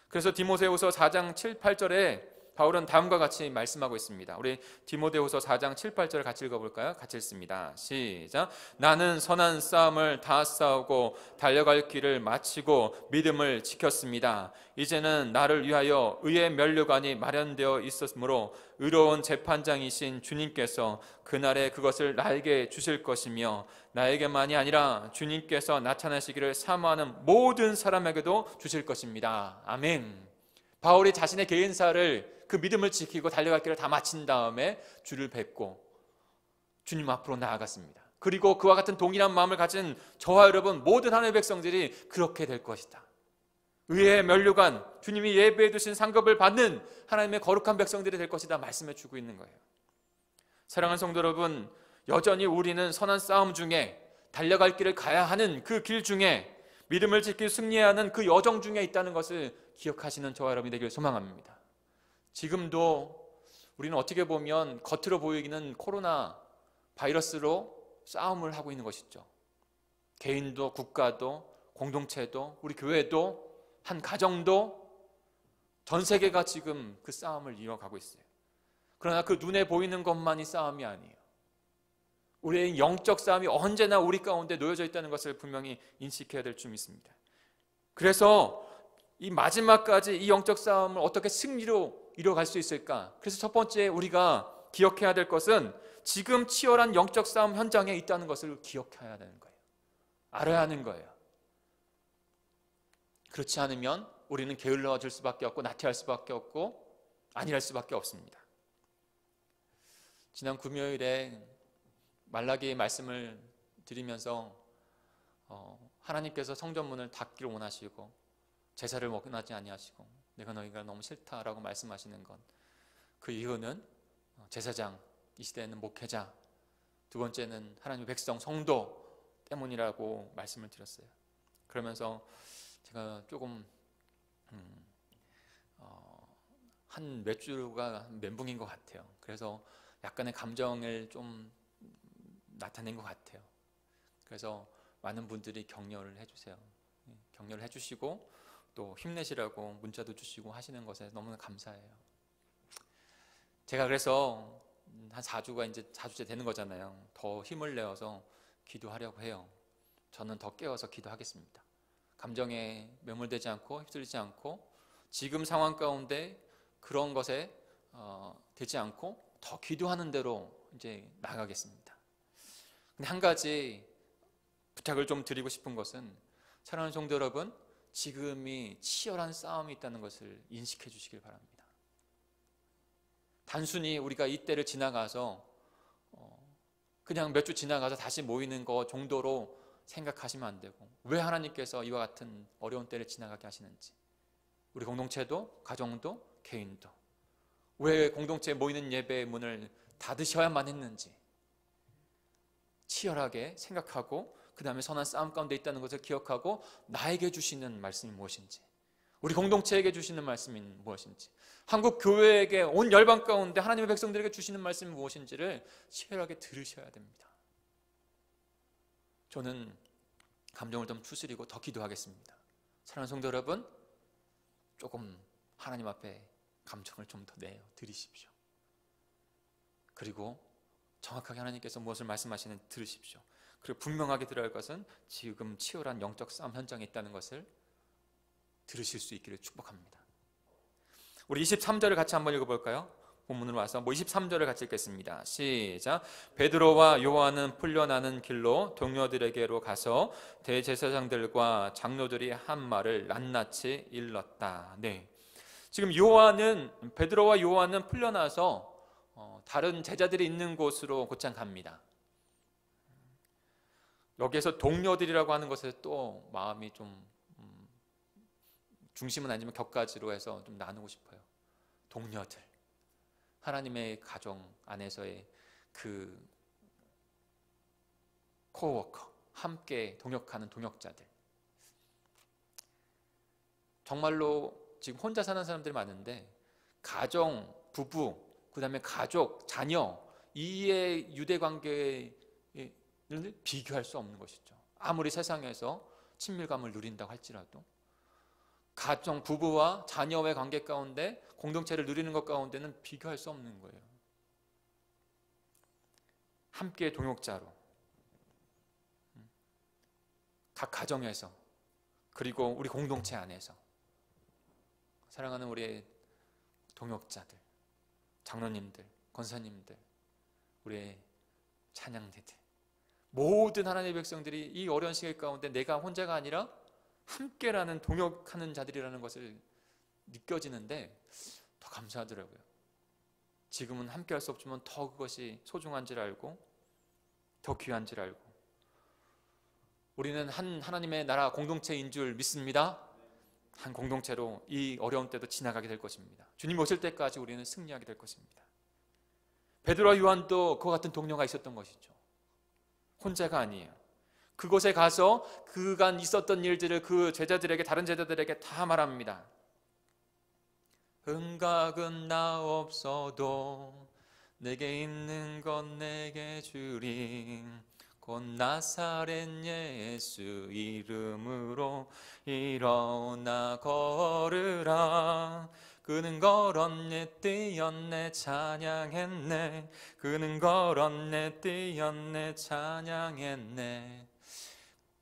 그래서 디모데후서 4장 7, 8절에 바울은 다음과 같이 말씀하고 있습니다. 우리 디모데후서 4장 7, 8절을 같이 읽어볼까요? 같이 읽습니다. 시작. 나는 선한 싸움을 다 싸우고 달려갈 길을 마치고 믿음을 지켰습니다. 이제는 나를 위하여 의의 면류관이 마련되어 있었으므로 의로운 재판장이신 주님께서 그날에 그것을 나에게 주실 것이며 나에게만이 아니라 주님께서 나타나시기를 사모하는 모든 사람에게도 주실 것입니다. 아멘. 바울이 자신의 개인사를, 그 믿음을 지키고 달려갈 길을 다 마친 다음에 주를 뵙고 주님 앞으로 나아갔습니다. 그리고 그와 같은 동일한 마음을 가진 저와 여러분 모든 하나님의 백성들이 그렇게 될 것이다. 의의 면류관, 주님이 예배해 두신 상급을 받는 하나님의 거룩한 백성들이 될 것이다 말씀해 주고 있는 거예요. 사랑하는 성도 여러분, 여전히 우리는 선한 싸움 중에, 달려갈 길을 가야 하는 그 길 중에, 믿음을 지키고 승리해야 하는 그 여정 중에 있다는 것을 기억하시는 저와 여러분이 되길 소망합니다. 지금도 우리는 어떻게 보면 겉으로 보이기는 코로나 바이러스로 싸움을 하고 있는 것이죠. 개인도, 국가도, 공동체도, 우리 교회도, 한 가정도, 전 세계가 지금 그 싸움을 이어가고 있어요. 그러나 그 눈에 보이는 것만이 싸움이 아니에요. 우리의 영적 싸움이 언제나 우리 가운데 놓여져 있다는 것을 분명히 인식해야 될 줄 믿습니다. 그래서 이 마지막까지 이 영적 싸움을 어떻게 승리로 이뤄갈 수 있을까? 그래서 첫 번째 우리가 기억해야 될 것은 지금 치열한 영적 싸움 현장에 있다는 것을 기억해야 되는 거예요. 알아야 하는 거예요. 그렇지 않으면 우리는 게을러질 수밖에 없고 나태할 수밖에 없고 안일할 수밖에 없습니다. 지난 금요일에 말라기 말씀을 드리면서 하나님께서 성전문을 닫기를 원하시고 제사를 먹나지 아니하시고 내가 너희가 너무 싫다라고 말씀하시는 것, 그 이유는 제사장, 이 시대에는 목회자, 두 번째는 하나님의 백성, 성도 때문이라고 말씀을 드렸어요. 그러면서 제가 조금 한 몇 주가 멘붕인 것 같아요. 그래서 약간의 감정을 좀 나타낸 것 같아요. 그래서 많은 분들이 격려를 해주세요. 격려를 해주시고 또 힘내시라고 문자도 주시고 하시는 것에 너무나 감사해요. 제가 그래서 한 4주가 이제 4주째 되는 거잖아요. 더 힘을 내어서 기도하려고 해요. 저는 더 깨어서 기도하겠습니다. 감정에 매몰되지 않고 휩쓸리지 않고 지금 상황 가운데 그런 것에 되지 않고 더 기도하는 대로 이제 나가겠습니다. 근데 한 가지 부탁을 좀 드리고 싶은 것은, 사랑하는 성도 여러분, 지금이 치열한 싸움이 있다는 것을 인식해 주시길 바랍니다. 단순히 우리가 이 때를 지나가서 그냥 몇 주 지나가서 다시 모이는 것 정도로 생각하시면 안 되고, 왜 하나님께서 이와 같은 어려운 때를 지나가게 하시는지, 우리 공동체도 가정도 개인도 왜 공동체에 모이는 예배의 문을 닫으셔야만 했는지 치열하게 생각하고 그 다음에 선한 싸움 가운데 있다는 것을 기억하고 나에게 주시는 말씀이 무엇인지, 우리 공동체에게 주시는 말씀이 무엇인지, 한국 교회에게 온 열방 가운데 하나님의 백성들에게 주시는 말씀이 무엇인지를 치열하게 들으셔야 됩니다. 저는 감정을 좀 추스리고 더 기도하겠습니다. 사랑하는 성도 여러분, 조금 하나님 앞에 감정을 좀 더 내어 드리십시오. 그리고 정확하게 하나님께서 무엇을 말씀하시는지 들으십시오. 그리고 분명하게 들어야 할 것은 지금 치열한 영적 싸움 현장에 있다는 것을 들으실 수 있기를 축복합니다. 우리 23절을 같이 한번 읽어볼까요? 본문으로 와서 23절을 같이 읽겠습니다. 시작. 베드로와 요한은 풀려나는 길로 동료들에게로 가서 대제사장들과 장로들이 한 말을 낱낱이 일렀다. 네. 지금 베드로와 요한은 풀려나서 다른 제자들이 있는 곳으로 곧장 갑니다. 여기에서 동료들이라고 하는 것에 또 마음이 좀 중심은 아니지만 격가지로 해서 좀 나누고 싶어요. 동료들, 하나님의 가정 안에서의 그 코워커, 함께 동역하는 동역자들. 정말로 지금 혼자 사는 사람들이 많은데 가정, 부부, 그 다음에 가족, 자녀, 이의 유대 관계를 비교할 수 없는 것이죠. 아무리 세상에서 친밀감을 누린다고 할지라도 가정, 부부와 자녀의 관계 가운데 공동체를 누리는 것 가운데는 비교할 수 없는 거예요. 함께 동역자로 각 가정에서 그리고 우리 공동체 안에서 사랑하는 우리의 동역자들, 장로님들, 권사님들, 우리의 찬양대들, 모든 하나님의 백성들이 이 어려운 시기 가운데 내가 혼자가 아니라 함께라는 동역하는 자들이라는 것을 느껴지는데 더 감사하더라고요. 지금은 함께할 수 없지만 더 그것이 소중한 줄 알고 더 귀한 줄 알고 우리는 한 하나님의 나라 공동체인 줄 믿습니다. 한 공동체로 이 어려운 때도 지나가게 될 것입니다. 주님 오실 때까지 우리는 승리하게 될 것입니다. 베드로와 요한도 그와 같은 동료가 있었던 것이죠. 혼자가 아니에요. 그곳에 가서 그간 있었던 일들을 그 제자들에게, 다른 제자들에게 다 말합니다. 흥각은 나 없어도 내게 있는 건 내게 주리. 곧 나사렛 예수 이름으로 일어나 걸으라. 그는 걸었네 뛰었네 찬양했네. 그는 걸었네 뛰었네 찬양했네.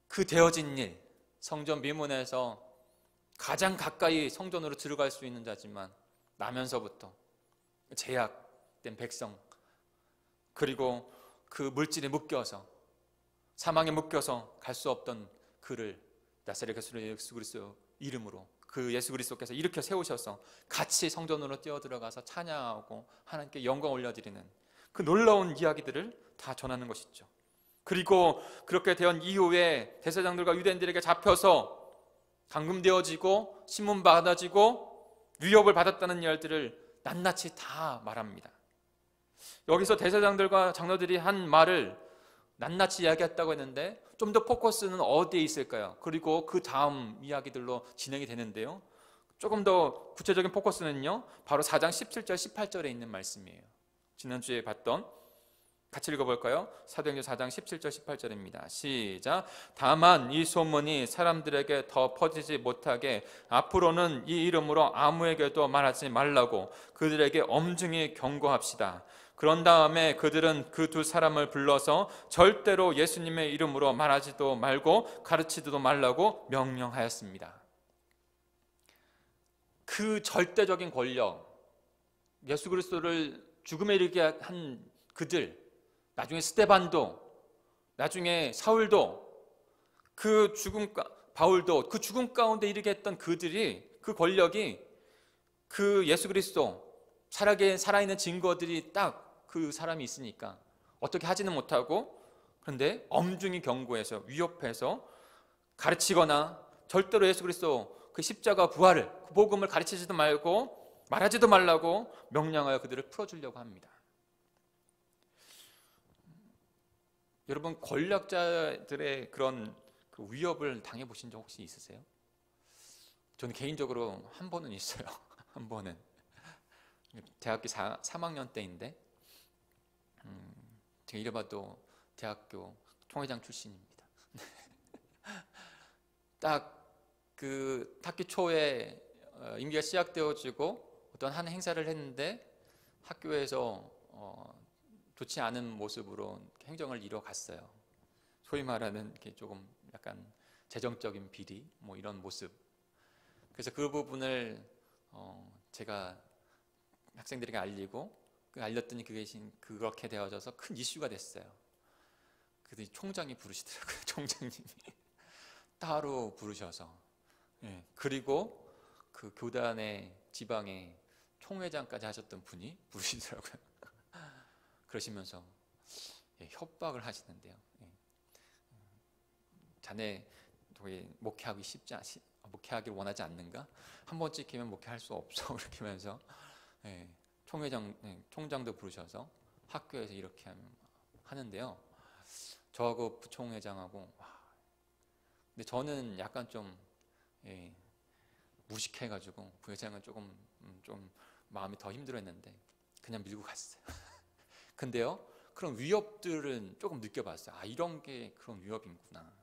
그 되어진 일, 성전 미문에서 가장 가까이 성전으로 들어갈 수 있는 자지만 나면서부터 제약된 백성, 그리고 그 물질에 묶여서 사망에 묶여서 갈 수 없던 그를 나사렛 예수 그리스도 이름으로 그 예수 그리스도께서 일으켜 세우셔서 같이 성전으로 뛰어들어가서 찬양하고 하나님께 영광 올려드리는 그 놀라운 이야기들을 다 전하는 것이죠. 그리고 그렇게 된 이후에 대제사장들과 유대인들에게 잡혀서 감금되어지고 신문 받아지고 위협을 받았다는 이야기들을 낱낱이 다 말합니다. 여기서 대제사장들과 장로들이 한 말을 낱낱이 이야기했다고 했는데 좀 더 포커스는 어디에 있을까요? 그리고 그 다음 이야기들로 진행이 되는데요. 조금 더 구체적인 포커스는요, 바로 4장 17절 18절에 있는 말씀이에요. 지난주에 봤던, 같이 읽어볼까요? 사도행전 4장 17절 18절입니다. 시작. 다만 이 소문이 사람들에게 더 퍼지지 못하게 앞으로는 이 이름으로 아무에게도 말하지 말라고 그들에게 엄중히 경고합시다. 그런 다음에 그들은 그 두 사람을 불러서 절대로 예수님의 이름으로 말하지도 말고 가르치지도 말라고 명령하였습니다. 그 절대적인 권력, 예수 그리스도를 죽음에 이르게 한 그들, 나중에 스데반도, 나중에 사울도, 바울도 그 죽음 가운데 이르게 했던 그들이, 그 권력이 그 예수 그리스도 살아있는 증거들이 딱 그 사람이 있으니까 어떻게 하지는 못하고, 그런데 엄중히 경고해서 위협해서 가르치거나 절대로 예수 그리스도 그 십자가 부활을, 그 복음을 가르치지도 말고 말하지도 말라고 명령하여 그들을 풀어주려고 합니다. 여러분, 권력자들의 그런 그 위협을 당해보신 적 혹시 있으세요? 저는 개인적으로 한 번은 있어요. 한 번은 대학교 3학년 때인데, 제가 이래봐도 대학교 총회장 출신입니다. 딱 그 학기 초에 임기가 시작되어지고 어떤 한 행사를 했는데 학교에서 좋지 않은 모습으로 행정을 이뤄갔어요. 소위 말하는 이렇게 조금 약간 재정적인 비리 뭐 이런 모습. 그래서 그 부분을 제가 학생들에게 알리고 알렸더니 그렇게 되어져서 큰 이슈가 됐어요. 그랬더니 총장이 부르시더라고요. 총장님이 따로 부르셔서 그리고 그 교단의 지방의 총회장까지 하셨던 분이 부르시더라고요. 그러시면서 협박을 하시는데요. 자네 목회하기를 원하지 않는가? 한 번 찍히면 목회할 수 없어. 이렇게 하면서 총장도 부르셔서 학교에서 이렇게 하는데요. 저하고 부총회장하고 근데 저는 약간 좀 무식해가지고 부회장은 조금 좀 마음이 더 힘들었는데 그냥 밀고 갔어요. 근데요, 그런 위협들은 조금 느껴봤어요. 이런 게 그런 위협이구나.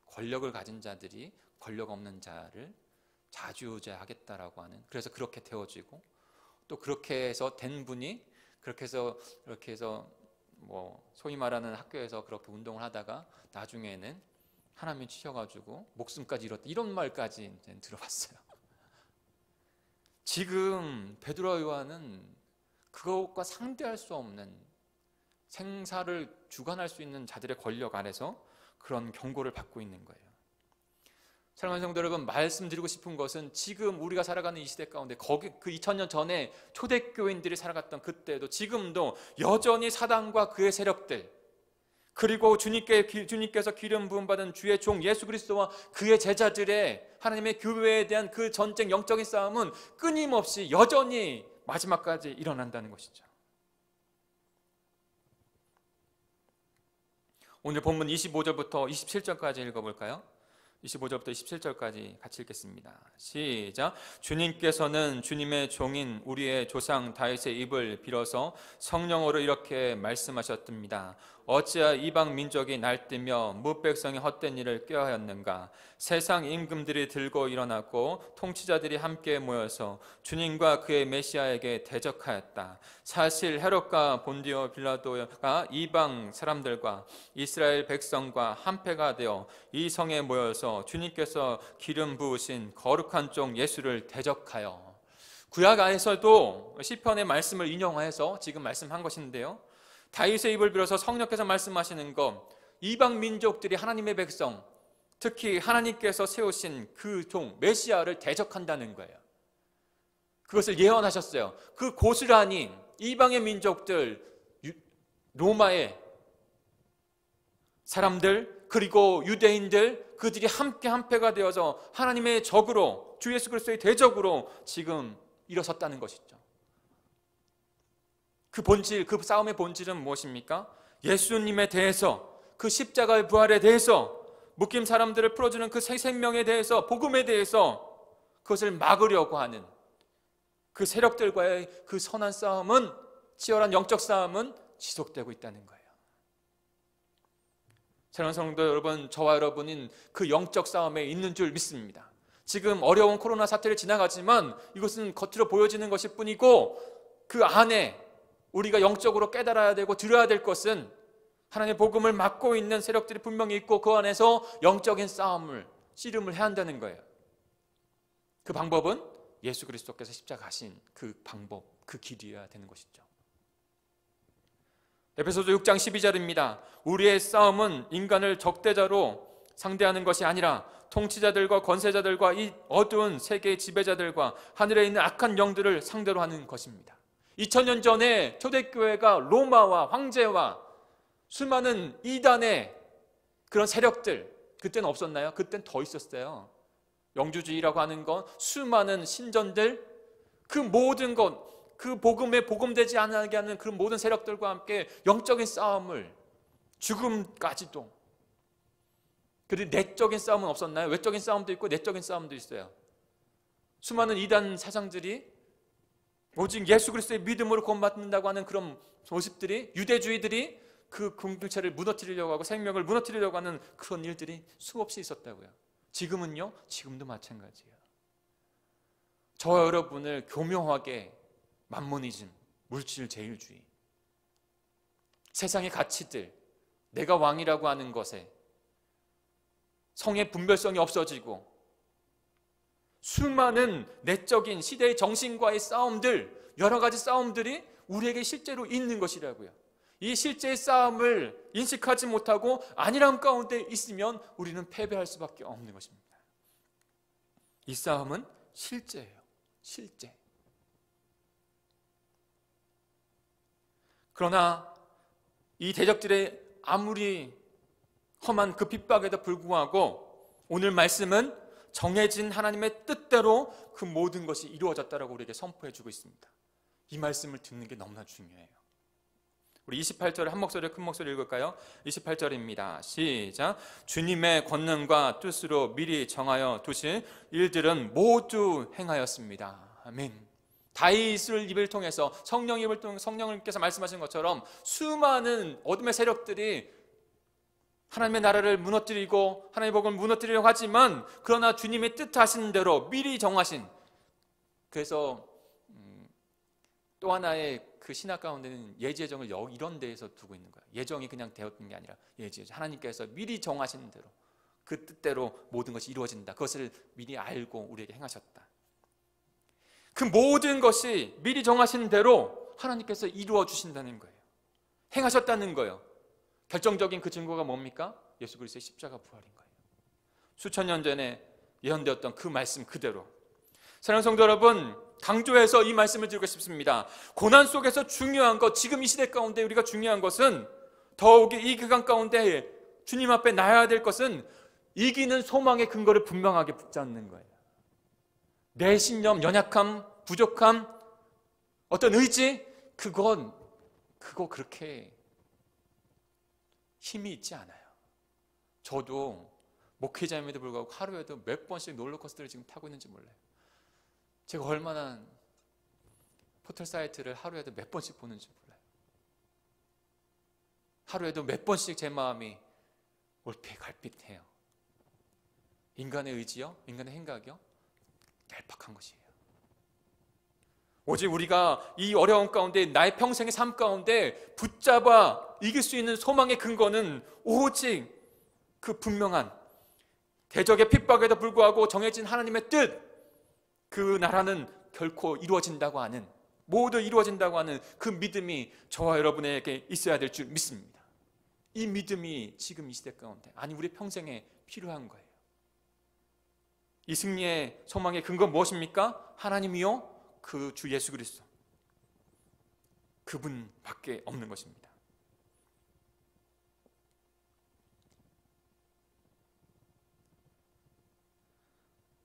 권력을 가진 자들이 권력 없는 자를 좌지우지하겠다라고 하는. 그래서 그렇게 되어지고 또 그렇게 해서 된 분이 그렇게 해서 뭐 소위 말하는 학교에서 그렇게 운동을 하다가 나중에는 하나님이 치셔가지고 목숨까지 잃었다, 이런 말까지 들어봤어요. 지금 베드로와 요한은 그것과 상대할 수 없는 생사를 주관할 수 있는 자들의 권력 아래서 그런 경고를 받고 있는 거예요. 사랑하는 성도 여러분, 말씀드리고 싶은 것은 지금 우리가 살아가는 이 시대 가운데 거기 그 2000년 전에 초대교인들이 살아갔던 그때도 지금도 여전히 사단과 그의 세력들, 그리고 주님께서 기름 부음 받은 주의 종 예수 그리스도와 그의 제자들의 하나님의 교회에 대한 그 전쟁, 영적인 싸움은 끊임없이 여전히 마지막까지 일어난다는 것이죠. 오늘 본문 25절부터 27절까지 읽어볼까요? 25절부터 27절까지 같이 읽겠습니다. 시작. 주님께서는 주님의 종인 우리의 조상 다윗의 입을 빌어서 성령으로 이렇게 말씀하셨답니다. 어찌하여 이방 민족이 날뛰며 무백성이 헛된 일을 꾀하였는가? 세상 임금들이 들고 일어났고 통치자들이 함께 모여서 주님과 그의 메시아에게 대적하였다. 사실 헤롯과 본디오 빌라도가 이방 사람들과 이스라엘 백성과 한패가 되어 이 성에 모여서 주님께서 기름 부으신 거룩한 종 예수를 대적하여. 구약 안에서도 시편의 말씀을 인용해서 지금 말씀한 것인데요, 다윗의 입을 빌어서 성령께서 말씀하시는 것, 이방 민족들이 하나님의 백성, 특히 하나님께서 세우신 그 종 메시아를 대적한다는 거예요. 그것을 예언하셨어요. 그 고스란히 이방의 민족들, 로마의 사람들, 그리고 유대인들, 그들이 함께 한패가 되어서 하나님의 적으로, 주 예수 그리스도의 대적으로 지금 일어섰다는 것이죠. 그 본질, 그 싸움의 본질은 무엇입니까? 예수님에 대해서, 그 십자가의 부활에 대해서, 묶임 사람들을 풀어주는 그 새 생명에 대해서, 복음에 대해서 그것을 막으려고 하는 그 세력들과의 그 선한 싸움은, 치열한 영적 싸움은 지속되고 있다는 거예요. 사랑하는 성도 여러분, 저와 여러분은 그 영적 싸움에 있는 줄 믿습니다. 지금 어려운 코로나 사태를 지나가지만 이것은 겉으로 보여지는 것일 뿐이고, 그 안에 우리가 영적으로 깨달아야 되고 들어야 될 것은 하나님의 복음을 막고 있는 세력들이 분명히 있고, 그 안에서 영적인 싸움을 씨름을 해야 한다는 거예요. 그 방법은 예수 그리스도께서 십자가 가신 그 방법, 그 길이어야 되는 것이죠. 에베소서 6장 12절입니다. 우리의 싸움은 인간을 적대자로 상대하는 것이 아니라 통치자들과 권세자들과 이 어두운 세계의 지배자들과 하늘에 있는 악한 영들을 상대로 하는 것입니다. 2000년 전에 초대교회가 로마와 황제와 수많은 이단의 그런 세력들, 그때는 없었나요? 그때는 더 있었어요. 영주주의라고 하는 건 수많은 신전들, 그 모든 것, 그 복음에 복음되지 않게 하는 그 모든 세력들과 함께 영적인 싸움을, 죽음까지도. 그리고 내적인 싸움은 없었나요? 외적인 싸움도 있고 내적인 싸움도 있어요. 수많은 이단 사상들이 오직 예수 그리스도의 믿음으로 구원받는다고 하는 그런 모습들이, 유대주의들이 그 공동체를 무너뜨리려고 하고 생명을 무너뜨리려고 하는 그런 일들이 수없이 있었다고요. 지금은요? 지금도 마찬가지예요. 저와 여러분을 교묘하게 만모니즘, 물질 제일주의, 세상의 가치들, 내가 왕이라고 하는 것에 성의 분별성이 없어지고 수많은 내적인 시대의 정신과의 싸움들, 여러 가지 싸움들이 우리에게 실제로 있는 것이라고요. 이 실제의 싸움을 인식하지 못하고 안일함 가운데 있으면 우리는 패배할 수밖에 없는 것입니다. 이 싸움은 실제예요. 실제. 그러나 이 대적들의 아무리 험한 그 핍박에도 불구하고 오늘 말씀은 정해진 하나님의 뜻대로 그 모든 것이 이루어졌다라고 우리에게 선포해 주고 있습니다. 이 말씀을 듣는 게 너무나 중요해요. 우리 28절에 한 목소리에 큰 목소리 읽을까요? 28절입니다. 시작. 주님의 권능과 뜻으로 미리 정하여 두신 일들은 모두 행하였습니다. 아멘. 다윗을 입을 통해서 성령님께서 말씀하신 것처럼 수많은 어둠의 세력들이 하나님의 나라를 무너뜨리고 하나님의 복을 무너뜨리려고 하지만 그러나 주님의 뜻하신 대로 미리 정하신, 그래서 또 하나의 그 신학 가운데는 예지예정을 이런 데에서 두고 있는 거예요. 예정이 그냥 되었던 게 아니라 예지예정, 하나님께서 미리 정하신 대로 그 뜻대로 모든 것이 이루어진다. 그것을 미리 알고 우리에게 행하셨다. 그 모든 것이 미리 정하신 대로 하나님께서 이루어 주신다는 거예요. 행하셨다는 거예요. 결정적인 그 증거가 뭡니까? 예수 그리스도의 십자가 부활인 거예요. 수천 년 전에 예언되었던 그 말씀 그대로. 사랑하는 성도 여러분, 강조해서 이 말씀을 드리고 싶습니다. 고난 속에서 중요한 것, 지금 이 시대 가운데 우리가 중요한 것은, 더욱이 이 기간 가운데 주님 앞에 나아야 될 것은 이기는 소망의 근거를 분명하게 붙잡는 거예요. 내 신념, 연약함, 부족함, 어떤 의지, 그거 그렇게 힘이 있지 않아요. 저도 목회자임에도 불구하고 하루에도 몇 번씩 롤러코스터를 지금 타고 있는지 몰라요. 제가 얼마나 포털 사이트를 하루에도 몇 번씩 보는지 몰라요. 하루에도 몇 번씩 제 마음이 올피갈pit해요. 인간의 의지요? 인간의 행각이요? 얄팍한 것이에요. 오직 우리가 이 어려운 가운데, 나의 평생의 삶 가운데 붙잡아 이길 수 있는 소망의 근거는 오직 그 분명한 대적의 핍박에도 불구하고 정해진 하나님의 뜻, 그 나라는 결코 이루어진다고 하는, 모두 이루어진다고 하는 그 믿음이 저와 여러분에게 있어야 될 줄 믿습니다. 이 믿음이 지금 이 시대 가운데, 아니 우리 평생에 필요한 거예요. 이 승리의 소망의 근거 무엇입니까? 하나님이요, 그 주 예수 그리스도, 그분밖에 없는 것입니다.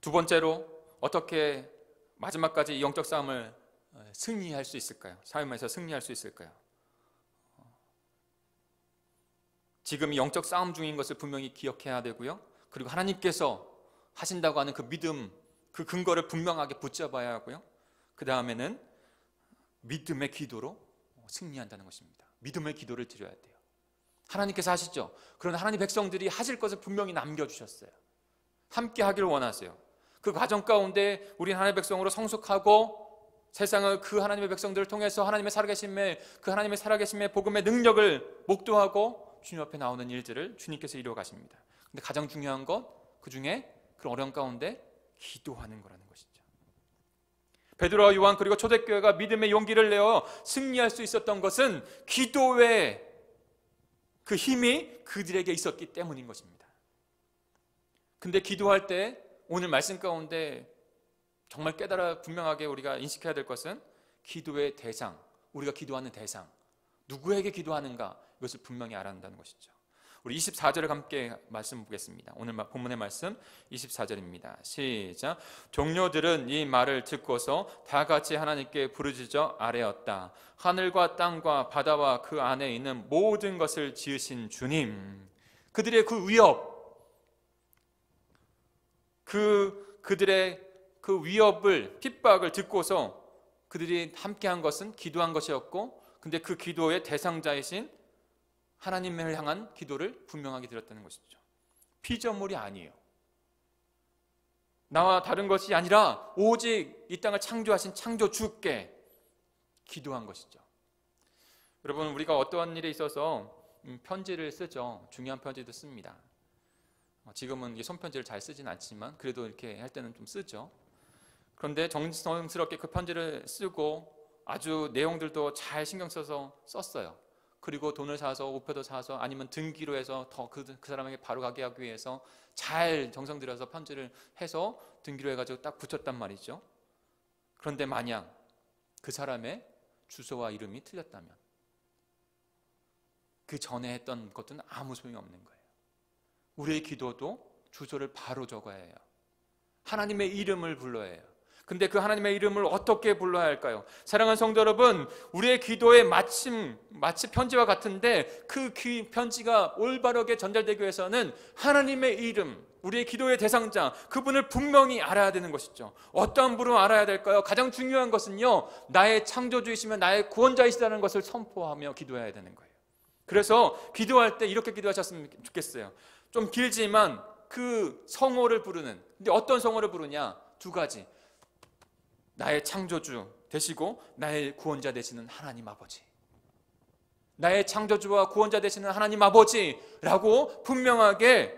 두 번째로 어떻게 마지막까지 영적 싸움을 승리할 수 있을까요? 삶에서 승리할 수 있을까요? 지금 영적 싸움 중인 것을 분명히 기억해야 되고요. 그리고 하나님께서 하신다고 하는 그 믿음, 그 근거를 분명하게 붙잡아야 하고요. 그 다음에는 믿음의 기도로 승리한다는 것입니다. 믿음의 기도를 드려야 돼요. 하나님께서 하시죠. 그러나 하나님 백성들이 하실 것을 분명히 남겨주셨어요. 함께 하기를 원하세요. 그 과정 가운데 우리는 하나님의 백성으로 성숙하고 세상을 그 하나님의 백성들을 통해서 하나님의 살아계심의 복음의 능력을 목도하고 주님 앞에 나오는 일들을 주님께서 이루어 가십니다. 근데 가장 중요한 것, 그 중에 그 어려운 가운데 기도하는 거라는 것이죠. 베드로와 요한 그리고 초대교회가 믿음의 용기를 내어 승리할 수 있었던 것은 기도의 그 힘이 그들에게 있었기 때문인 것입니다. 근데 기도할 때 오늘 말씀 가운데 정말 깨달아 분명하게 우리가 인식해야 될 것은 기도의 대상, 우리가 기도하는 대상, 누구에게 기도하는가, 이것을 분명히 알아야 한다는 것이죠. 우리 24절을 함께 말씀 보겠습니다. 오늘 본문의 말씀 24절입니다. 시작. 종료들은 이 말을 듣고서 다 같이 하나님께 부르짖어 아뢰었다. 하늘과 땅과 바다와 그 안에 있는 모든 것을 지으신 주님. 그들의 그 위협, 그들의 그 위협을, 핍박을 듣고서 그들이 함께한 것은 기도한 것이었고, 근데 그 기도의 대상자이신 하나님을 향한 기도를 분명하게 드렸다는 것이죠. 피조물이 아니에요. 나와 다른 것이 아니라 오직 이 땅을 창조하신 창조주께 기도한 것이죠. 여러분, 우리가 어떠한 일에 있어서 편지를 쓰죠. 중요한 편지도 씁니다. 지금은 이게 손편지를 잘 쓰진 않지만 그래도 이렇게 할 때는 좀 쓰죠. 그런데 정성스럽게 그 편지를 쓰고 아주 내용들도 잘 신경 써서 썼어요. 그리고 돈을 사서 우표도 사서 아니면 등기로 해서 더 그 사람에게 바로 가게 하기 위해서 잘 정성 들여서 편지를 해서 등기로 해가지고 딱 붙였단 말이죠. 그런데 만약 그 사람의 주소와 이름이 틀렸다면 그 전에 했던 것들은 아무 소용이 없는 거예요. 우리의 기도도 주소를 바로 적어야 해요. 하나님의 이름을 불러야 해요. 근데 그 하나님의 이름을 어떻게 불러야 할까요? 사랑하는 성도 여러분, 우리의 기도의 마치 편지와 같은데 그 편지가 올바르게 전달되기 위해서는 하나님의 이름, 우리의 기도의 대상자, 그분을 분명히 알아야 되는 것이죠. 어떠한 분으로 알아야 될까요? 가장 중요한 것은요, 나의 창조주이시며 나의 구원자이시다는 것을 선포하며 기도해야 되는 거예요. 그래서 기도할 때 이렇게 기도하셨으면 좋겠어요. 좀 길지만 그 성호를 부르는, 근데 어떤 성호를 부르냐? 두 가지. 나의 창조주 되시고 나의 구원자 되시는 하나님 아버지, 나의 창조주와 구원자 되시는 하나님 아버지라고 분명하게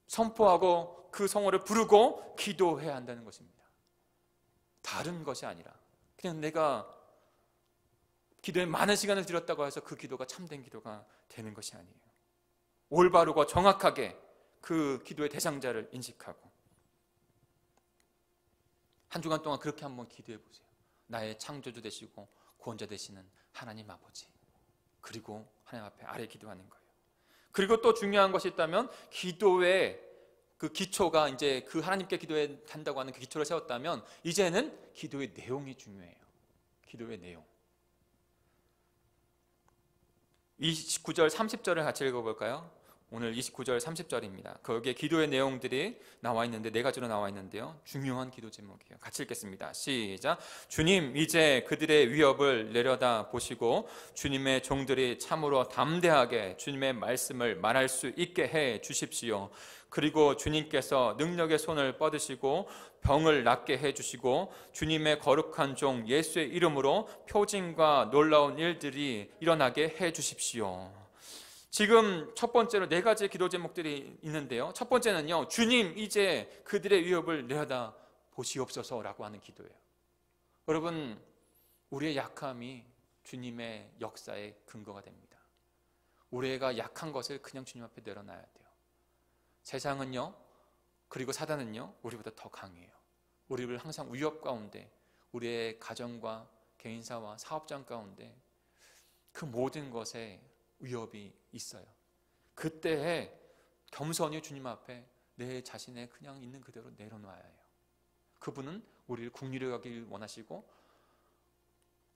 선포하고 그 성호를 부르고 기도해야 한다는 것입니다. 다른 것이 아니라 그냥 내가 기도에 많은 시간을 들였다고 해서 그 기도가 참된 기도가 되는 것이 아니에요. 올바르고 정확하게 그 기도의 대상자를 인식하고 한 주간 동안 그렇게 한번 기도해 보세요. 나의 창조주 되시고 구원자 되시는 하나님 아버지, 그리고 하나님 앞에 아래 기도하는 거예요. 그리고 또 중요한 것이 있다면 기도의 그 기초가 이제 그 하나님께 기도해 한다고 하는 그 기초를 세웠다면 이제는 기도의 내용이 중요해요. 기도의 내용. 29절 30절을 같이 읽어볼까요? 오늘 29절 30절입니다. 거기에 기도의 내용들이 나와 있는데 4가지로 나와 있는데요, 중요한 기도 제목이에요. 같이 읽겠습니다. 시작. 주님, 이제 그들의 위협을 내려다 보시고 주님의 종들이 참으로 담대하게 주님의 말씀을 말할 수 있게 해 주십시오. 그리고 주님께서 능력의 손을 뻗으시고 병을 낫게 해주시고 주님의 거룩한 종 예수의 이름으로 표징과 놀라운 일들이 일어나게 해주십시오. 지금 첫 번째로 4가지 기도 제목들이 있는데요, 첫 번째는요, 주님 이제 그들의 위협을 내려다 보시옵소서라고 하는 기도예요. 여러분, 우리의 약함이 주님의 역사의 근거가 됩니다. 우리가 약한 것을 그냥 주님 앞에 내려놔야 돼요. 세상은요, 그리고 사단은요, 우리보다 더 강해요. 우리를 항상 위협 가운데, 우리의 가정과 개인사와 사업장 가운데 그 모든 것에 위협이 있어요. 그때에 겸손히 주님 앞에 내 자신의 그냥 있는 그대로 내려놔야 해요. 그분은 우리를 긍휼히 여기길 원하시고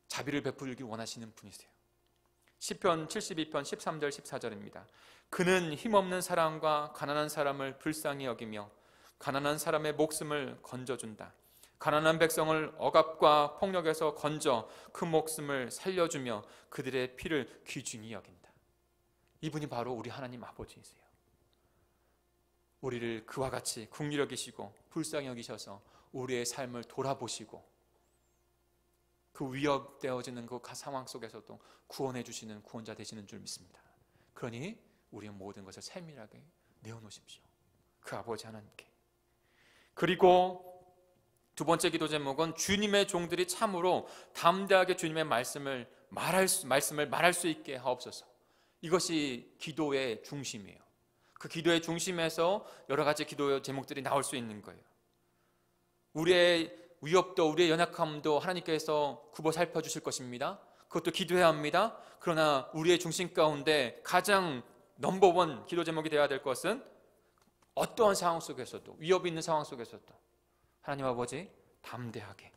자비를 베풀길 원하시는 분이세요. 시편 72편 13절 14절입니다. 그는 힘없는 사람과 가난한 사람을 불쌍히 여기며 가난한 사람의 목숨을 건져준다. 가난한 백성을 억압과 폭력에서 건져 그 목숨을 살려주며 그들의 피를 귀중히 여긴다. 이분이 바로 우리 하나님 아버지이세요. 우리를 그와 같이 긍휼히 여기시고 불쌍히 여기셔서 우리의 삶을 돌아보시고 그 위협되어지는 그 상황 속에서도 구원해 주시는 구원자 되시는 줄 믿습니다. 그러니 우리의 모든 것을 세밀하게 내어놓으십시오, 그 아버지 하나님께. 그리고 두 번째 기도 제목은 주님의 종들이 참으로 담대하게 주님의 말씀을 말할 수 있게 하옵소서. 이것이 기도의 중심이에요. 그 기도의 중심에서 여러 가지 기도 제목들이 나올 수 있는 거예요. 우리의 위협도 우리의 연약함도 하나님께서 굽어 살펴주실 것입니다. 그것도 기도해야 합니다. 그러나 우리의 중심 가운데 가장 넘버원 기도 제목이 되어야 될 것은 어떠한 상황 속에서도, 위협이 있는 상황 속에서도 하나님 아버지, 담대하게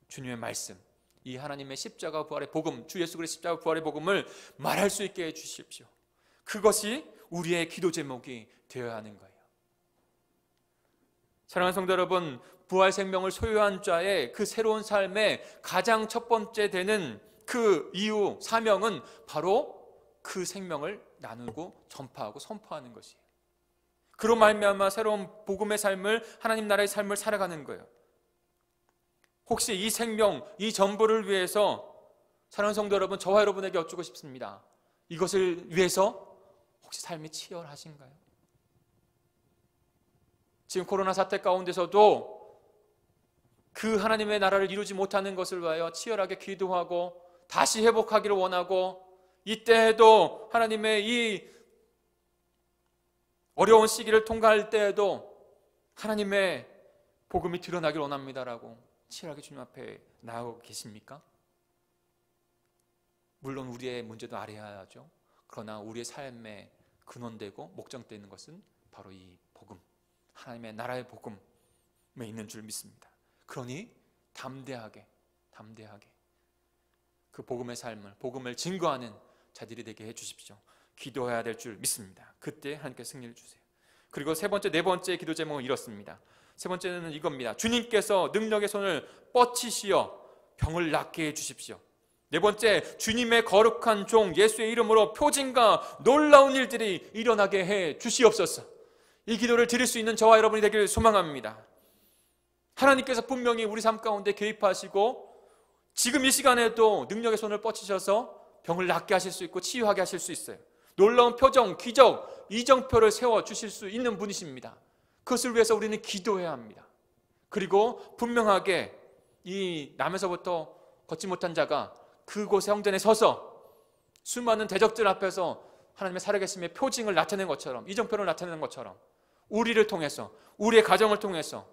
주님의 말씀, 이 하나님의 십자가 부활의 복음, 주 예수 그리스도의 십자가 부활의 복음을 말할 수 있게 해주십시오. 그것이 우리의 기도 제목이 되어야 하는 거예요. 사랑하는 성도 여러분, 부활 생명을 소유한 자의 그 새로운 삶의 가장 첫 번째 되는 그 이유, 사명은 바로 그 생명을 나누고 전파하고 선포하는 것이에요. 그로 말미암아 새로운 복음의 삶을, 하나님 나라의 삶을 살아가는 거예요. 혹시 이 생명, 이 전부를 위해서 사랑하는 성도 여러분, 저와 여러분에게 여쭙고 싶습니다. 이것을 위해서 혹시 삶이 치열하신가요? 지금 코로나 사태 가운데서도 그 하나님의 나라를 이루지 못하는 것을 위하여 치열하게 기도하고 다시 회복하기를 원하고, 이때에도 하나님의 이 어려운 시기를 통과할 때에도 하나님의 복음이 드러나길 원합니다라고 치열하게 주님 앞에 나아가고 계십니까? 물론 우리의 문제도 알아야죠. 그러나 우리의 삶의 근원되고 목적되는 것은 바로 이 복음, 하나님의 나라의 복음에 있는 줄 믿습니다. 그러니 담대하게 그 복음의 삶을, 복음을 증거하는 자들이 되게 해주십시오. 기도해야 될 줄 믿습니다. 그때 하나님께 승리를 주세요. 그리고 세 번째 기도 제목은 이렇습니다. 세 번째는 이겁니다. 주님께서 능력의 손을 뻗치시어 병을 낫게 해주십시오. 네 번째, 주님의 거룩한 종 예수의 이름으로 표징과 놀라운 일들이 일어나게 해 주시옵소서. 이 기도를 드릴 수 있는 저와 여러분이 되기를 소망합니다. 하나님께서 분명히 우리 삶 가운데 개입하시고 지금 이 시간에도 능력의 손을 뻗치셔서 병을 낫게 하실 수 있고 치유하게 하실 수 있어요. 놀라운 표정, 기적, 이정표를 세워주실 수 있는 분이십니다. 그것을 위해서 우리는 기도해야 합니다. 그리고 분명하게 이 남에서부터 걷지 못한 자가 그곳의 형전에 서서 수많은 대적들 앞에서 하나님의 살아계심의 표징을 나타낸 것처럼, 이정표를 나타내는 것처럼 우리를 통해서, 우리의 가정을 통해서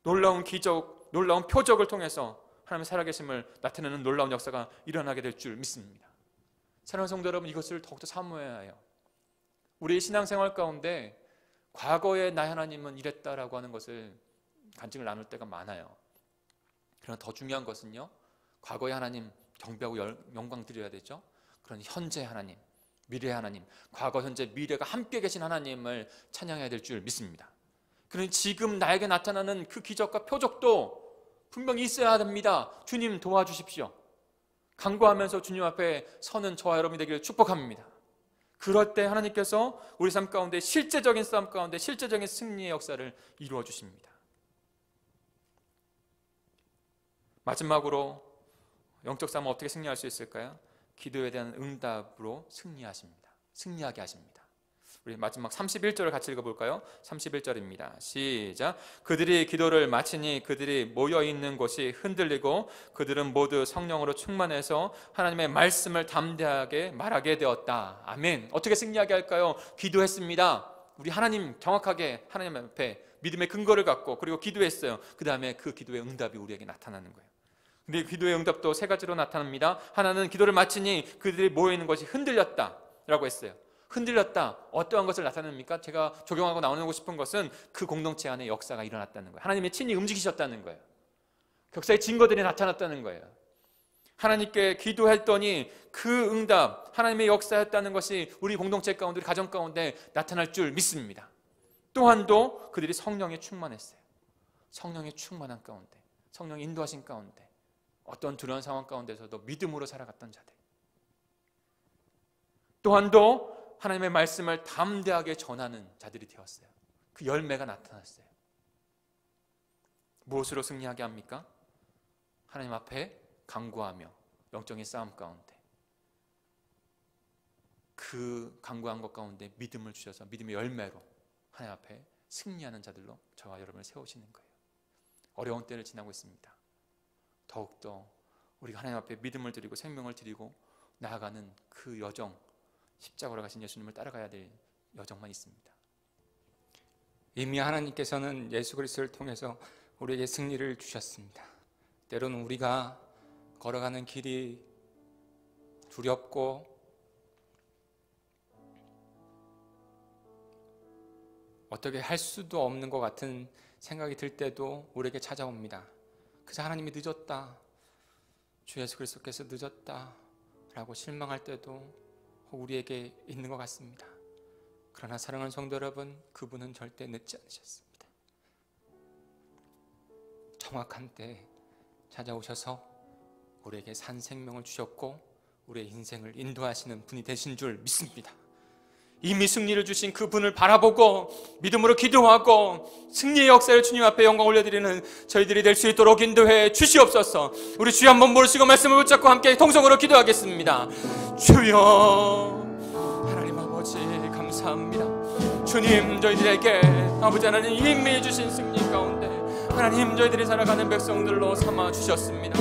놀라운 기적, 놀라운 표적을 통해서 하나님의 살아계심을 나타내는 놀라운 역사가 일어나게 될 줄 믿습니다. 사랑하는 성도 여러분, 이것을 더욱더 사모해야 해요. 우리의 신앙생활 가운데 과거에 나 하나님은 이랬다라고 하는 것을 간증을 나눌 때가 많아요. 그러나 더 중요한 것은요, 과거의 하나님 경배하고 영광 드려야 되죠. 그런 현재 하나님, 미래 하나님, 과거, 현재, 미래가 함께 계신 하나님을 찬양해야 될 줄 믿습니다. 그러니 지금 나에게 나타나는 그 기적과 표적도 분명히 있어야 됩니다. 주님 도와주십시오. 간구하면서 주님 앞에 서는 저와 여러분이 되기를 축복합니다. 그럴 때 하나님께서 우리 삶 가운데 실제적인 삶 가운데 실제적인 승리의 역사를 이루어 주십니다. 마지막으로 영적 삶을 어떻게 승리할 수 있을까요? 기도에 대한 응답으로 승리하게 하십니다. 우리 마지막 31절을 같이 읽어볼까요? 31절입니다. 시작. 그들이 기도를 마치니 그들이 모여있는 곳이 흔들리고 그들은 모두 성령으로 충만해서 하나님의 말씀을 담대하게 말하게 되었다. 아멘. 어떻게 승리하게 할까요? 기도했습니다. 우리 하나님 정확하게 하나님 앞에 믿음의 근거를 갖고 그리고 기도했어요. 그 다음에 그 기도의 응답이 우리에게 나타나는 거예요. 근데 기도의 응답도 세 가지로 나타납니다. 하나는 기도를 마치니 그들이 모여있는 것이 흔들렸다 라고 했어요. 흔들렸다. 어떠한 것을 나타냅니까? 제가 적용하고 나누고 싶은 것은 그 공동체 안에 역사가 일어났다는 거예요. 하나님의 친히 움직이셨다는 거예요. 역사의 증거들이 나타났다는 거예요. 하나님께 기도했더니 그 응답, 하나님의 역사였다는 것이 우리 공동체 가운데, 우리 가정 가운데 나타날 줄 믿습니다. 또한도 그들이 성령에 충만했어요. 성령의 충만한 가운데, 성령의 인도하신 가운데, 어떤 두려운 상황 가운데서도 믿음으로 살아갔던 자들. 또한도 하나님의 말씀을 담대하게 전하는 자들이 되었어요. 그 열매가 나타났어요. 무엇으로 승리하게 합니까? 하나님 앞에 간구하며 영적인 싸움 가운데 그 간구한 것 가운데 믿음을 주셔서 믿음의 열매로 하나님 앞에 승리하는 자들로 저와 여러분을 세우시는 거예요. 어려운 때를 지나고 있습니다. 더욱더 우리가 하나님 앞에 믿음을 드리고 생명을 드리고 나아가는 그 여정, 십자가로 가신 예수님을 따라가야 될 여정만 있습니다. 이미 하나님께서는 예수 그리스도를 통해서 우리에게 승리를 주셨습니다. 때로는 우리가 걸어가는 길이 두렵고 어떻게 할 수도 없는 것 같은 생각이 들 때도 우리에게 찾아옵니다. 그저 하나님이 늦었다, 주 예수 그리스도께서 늦었다 라고 실망할 때도 우리에게 있는 것 같습니다. 그러나 사랑하는 성도 여러분, 그분은 절대 늦지 않으셨습니다. 정확한 때 찾아오셔서 우리에게 산 생명을 주셨고 우리의 인생을 인도하시는 분이 되신 줄 믿습니다. 이미 승리를 주신 그분을 바라보고 믿음으로 기도하고 승리의 역사를 주님 앞에 영광 올려드리는 저희들이 될 수 있도록 인도해 주시옵소서. 우리 주여 한번 모르시고 말씀을 붙잡고 함께 통성으로 기도하겠습니다. 주여, 하나님 아버지 감사합니다. 주님, 저희들에게 아버지 하나님 이미 주신 승리 가운데 하나님 저희들이 살아가는 백성들로 삼아 주셨습니다.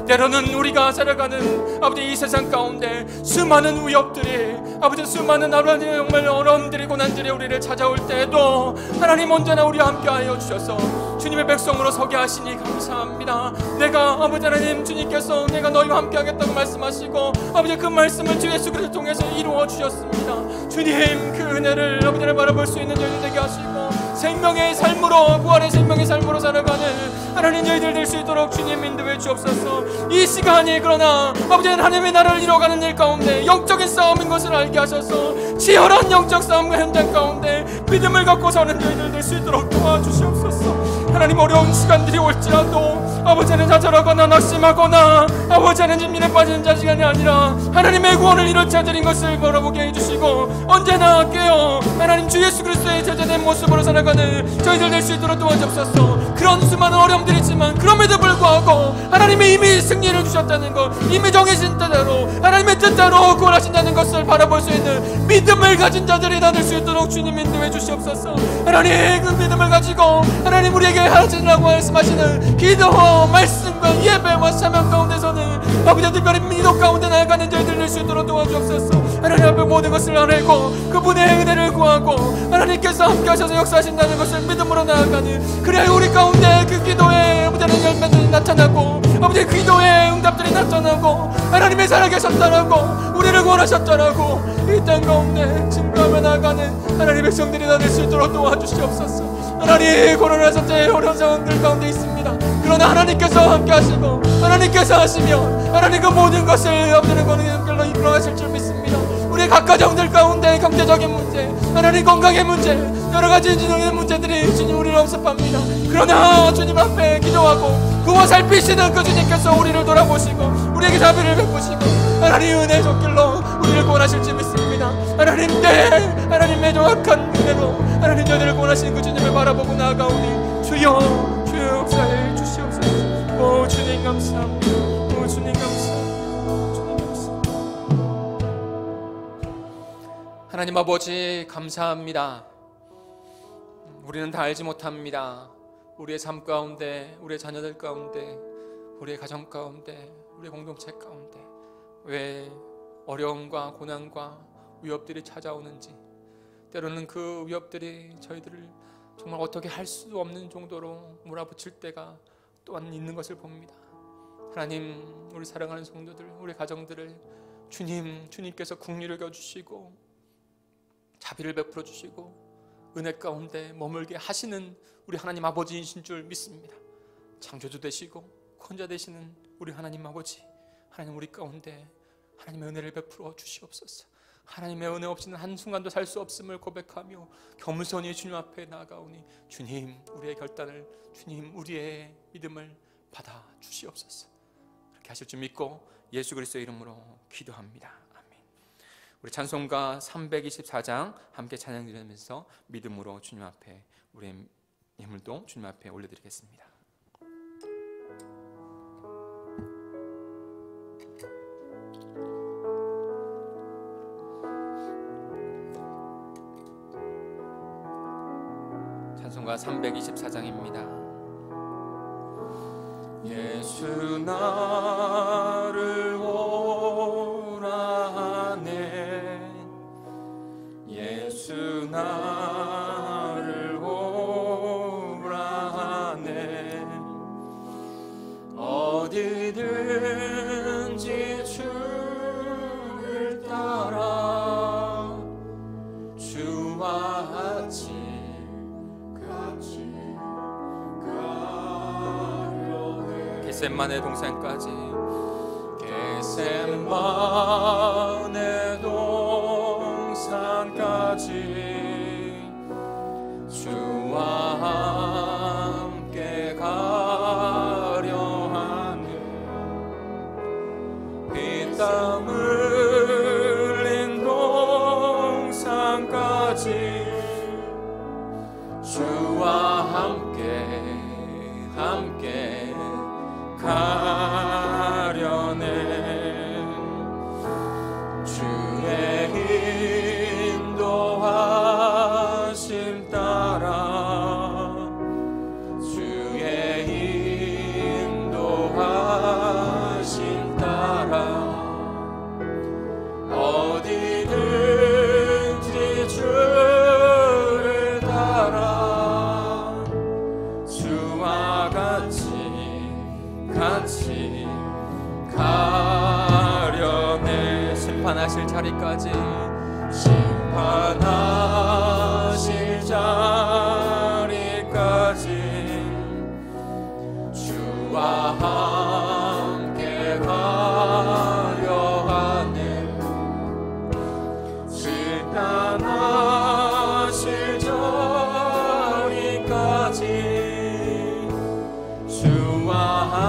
때로는 우리가 살아가는 아버지 이 세상 가운데 수많은 위협들이 아버지 수많은 하나님 정말 어려움들이 고난들이 우리를 찾아올 때에도 하나님 언제나 우리와 함께하여 주셔서 주님의 백성으로 서게 하시니 감사합니다. 내가 아버지 하나님 주님께서 내가 너희와 함께하겠다고 말씀하시고 아버지 그 말씀을 주 예수 그리스도를 통해서 이루어 주셨습니다. 주님 그 은혜를 아버지를 바라볼 수 있는 저희들 되게 하시고 생명의 삶으로 부활의 생명의 삶으로 살아가는 하나님 저희들 될 수 있도록 주님 인도해 주옵소서. 이 시간이 그러나 아버지 하나님의 나라를 이루어가는 일 가운데 영적인 싸움인 것을 알게 하셔서 치열한 영적 싸움과 현장 가운데 믿음을 갖고 사는 저희들 될 수 있도록 도와주시옵소서. 하나님 어려운 시간들이 올지라도 아버지는 좌절하거나 낙심하거나 아버지는 진민에 빠지는 자식이 아니라 하나님의 구원을 이룬 자들인 것을 바라보게 해주시고 언제나 깨어 하나님 주 예수 그리스도의 제자된 모습으로 살아가는 저희들 될 수 있도록 도와주옵소서. 그런 수많은 어려움들이 있지만 그럼에도 불구하고 하나님이 이미 승리를 주셨다는 것, 이미 정해진 뜻대로 하나님의 뜻대로 구원하신다는 것을 바라볼 수 있는 믿음을 가진 자들이 다 될 수 있도록 주님 인도해 주시옵소서. 하나님 그 믿음을 가지고 하나님 우리에게 하시라고 말씀하시는 기도, 말씀과 예배와 사명 가운데서는 아버지 특별히 민족 가운데 나아가는 저희들 될 수 있도록 도와주옵소서. 하나님 앞에 모든 것을 아뢰고 그분의 은혜를 구하고 하나님께서 함께 하셔서 역사하신다는 것을 믿음으로 나아가는 그래야 우리 가운데 그 기도의 아버지는 열매들이 나타나고 아버지 그 기도의 응답들이 나타나고 하나님의 살아계셨다라고 우리를 구원하셨다라고 이 땅 가운데 증거하며 나아가는 하나님의 백성들이 다 될 수 있도록 도와주시옵소서. 하나님 코로나 사태의 어려운 상황들 가운데 있습니다. 그러나 하나님께서 함께 하시고 하나님께서 하시면 하나님 그 모든 것을 아버지는 거룩하게 이끌어가실 줄 믿습니다. 우리 각 가정들 가운데 경제적인 문제, 하나님 건강의 문제, 여러 가지 진영의 문제들이 주님 우리를 엄습합니다. 그러나 주님 앞에 기도하고 그와 살피시는 그 주님께서 우리를 돌아보시고 우리에게 자비를 베푸시고 하나님 은혜 줬길로 우리를 구원하실 줄 믿습니다. 하나님 하나님의 정확한 은혜로 하나님 저희를 구원하시는 그 주님을 바라보고 나아가오니 주여 역사해 주시옵소서. 오 주님 감사합니다. 오 주님 감사합니다. 주님 감사합니다. 하나님 아버지 감사합니다. 우리는 다 알지 못합니다. 우리의 삶 가운데, 우리의 자녀들 가운데, 우리의 가정 가운데, 우리의 공동체 가운데 왜 어려움과 고난과 위협들이 찾아오는지, 때로는 그 위협들이 저희들을 정말 어떻게 할 수 없는 정도로 몰아붙일 때가 또한 있는 것을 봅니다. 하나님, 우리 사랑하는 성도들, 우리 가정들을 주님께서 긍휼을 겨주시고 자비를 베풀어 주시고 은혜 가운데 머물게 하시는 우리 하나님 아버지이신 줄 믿습니다. 창조주 되시고 권자 되시는 우리 하나님 아버지, 하나님 우리 가운데 하나님의 은혜를 베풀어 주시옵소서. 하나님의 은혜 없이는 한순간도 살 수 없음을 고백하며 겸손히 주님 앞에 나아가오니 주님 우리의 결단을, 주님 우리의 믿음을 받아 주시옵소서. 그렇게 하실 줄 믿고 예수 그리스도의 이름으로 기도합니다. 아멘. 우리 찬송가 324장 함께 찬양드리면서 믿음으로 주님 앞에 우리의 예물도 주님 앞에 올려드리겠습니다. 찬송가 324장입니다. 예수 나를 오라 하네, 예수 나를 오라 하네, 어디든지 주를 따라 주와 같이 겟세마네 동산까지, 겟세마네 동산까지 주와 함께 가려 하네, 피땀 흘린 동산까지 주와 함께 가려네. 같이 가려네. 심판하실 자리까지, 심판하실 자리까지 주와 함께 가려 하네. 심판하실 자리까지 주와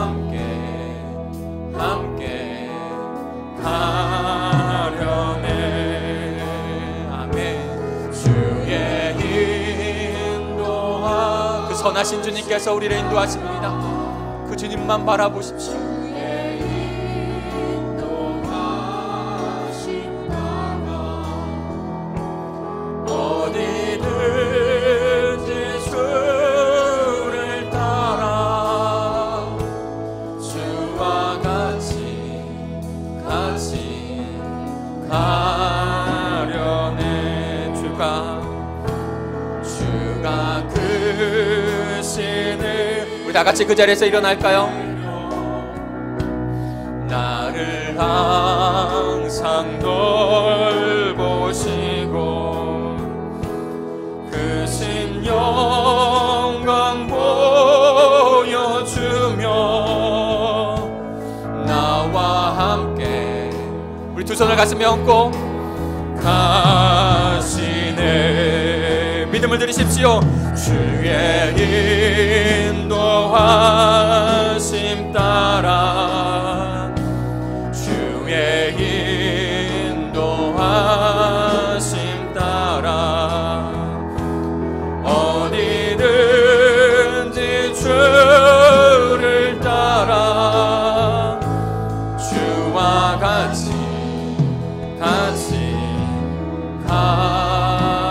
함께 가려네. 아멘. 주의 인도하, 그 선하신 주님께서 우리를 인도하십니다. 그 주님만 바라보십시오. 주의 인도하심 따라 어디든지 주를 따라 주와 같이 가려네. 주가 그 신을, 우리 다 같이 그 자리에서 일어날까요? 나를 항상 돌보시고 그 신 영광 보여주며 나와 함께, 우리 두 손을 가슴에 얹고 가시네. 믿음을 들으십시오. 주의 인도하심 따라, 주의 인도하심 따라 어디든지 주를 따라 주와 같이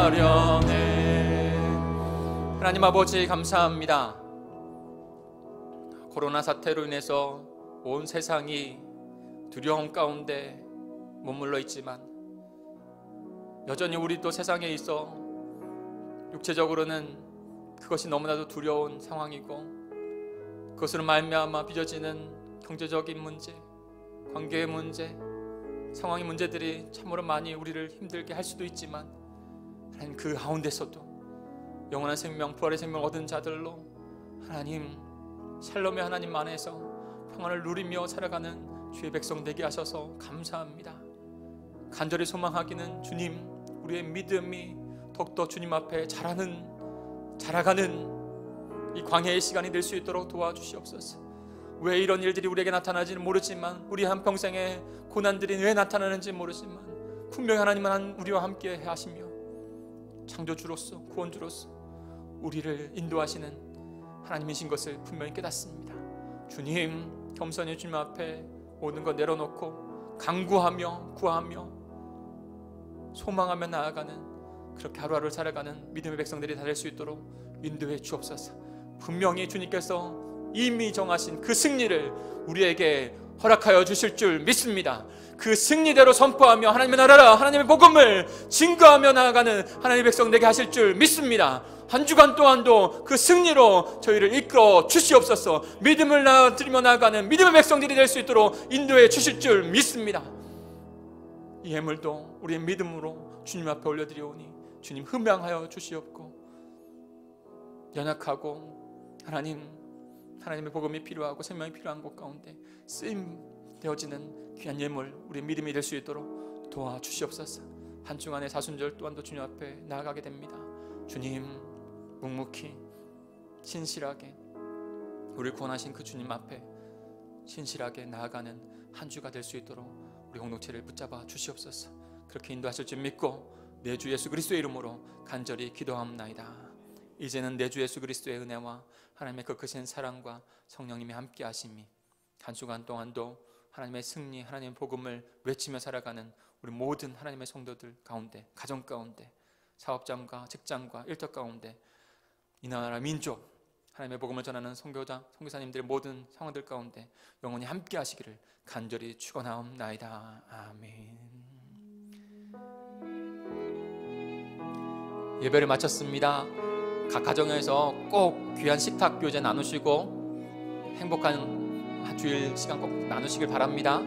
가려네. 하나님 아버지 감사합니다. 코로나 사태로 인해서 온 세상이 두려움 가운데 머물러 있지만 여전히 우리도 세상에 있어 육체적으로는 그것이 너무나도 두려운 상황이고 그것으로 말미암아 빚어지는 경제적인 문제, 관계의 문제, 상황의 문제들이 참으로 많이 우리를 힘들게 할 수도 있지만 하나님 그 가운데서도 영원한 생명, 부활의 생명을 얻은 자들로 하나님 샬롬의 하나님 안에서 평안을 누리며 살아가는 주의 백성 되게 하셔서 감사합니다. 간절히 소망하기는 주님, 우리의 믿음이 더욱더 주님 앞에 자라가는 이 광야의 시간이 될 수 있도록 도와주시옵소서. 왜 이런 일들이 우리에게 나타나지는 모르지만, 우리 한평생의 고난들이 왜 나타나는지 모르지만 분명히 하나님은 우리와 함께 하시며 창조주로서 구원주로서 우리를 인도하시는 하나님이신 것을 분명히 깨닫습니다. 주님, 겸손히 주님 앞에 모든 것 내려놓고 간구하며 구하며 소망하며 나아가는, 그렇게 하루하루 살아가는 믿음의 백성들이 다 될 수 있도록 인도해 주옵소서. 분명히 주님께서 이미 정하신 그 승리를 우리에게 허락하여 주실 줄 믿습니다. 그 승리대로 선포하며 하나님의 나라라, 하나님의 복음을 증거하며 나아가는 하나님의 백성 되게 하실 줄 믿습니다. 한 주간 동안도 그 승리로 저희를 이끌어 주시옵소서. 믿음을 드리며 나아가는 믿음의 백성들이 될 수 있도록 인도해 주실 줄 믿습니다. 이 예물도 우리의 믿음으로 주님 앞에 올려드리오니 주님 흠양하여 주시옵고, 연약하고 하나님의 복음이 필요하고 생명이 필요한 곳 가운데 쓰임 되어지는 귀한 예물, 우리의 믿음이 될 수 있도록 도와주시옵소서. 한 주간의 사순절 또한도 주님 앞에 나아가게 됩니다. 주님, 묵묵히 신실하게 우리를 구원하신 그 주님 앞에 신실하게 나아가는 한 주가 될 수 있도록 우리 공동체를 붙잡아 주시옵소서. 그렇게 인도하실 줄 믿고 내 주 예수 그리스도의 이름으로 간절히 기도하옵나이다. 이제는 내 주 예수 그리스도의 은혜와 하나님의 그 크신 사랑과 성령님이 함께 하심이 한 주간 동안도 하나님의 승리, 하나님의 복음을 외치며 살아가는 우리 모든 하나님의 성도들 가운데, 가정 가운데, 사업장과 직장과 일터 가운데, 이 나라 민족 하나님의 복음을 전하는 선교사님들의 모든 상황들 가운데 영원히 함께 하시기를 간절히 축원하옵나이다. 아멘. 예배를 마쳤습니다. 각 가정에서 꼭 귀한 식탁 교제 나누시고 행복한 주일 시간 꼭 나누시길 바랍니다.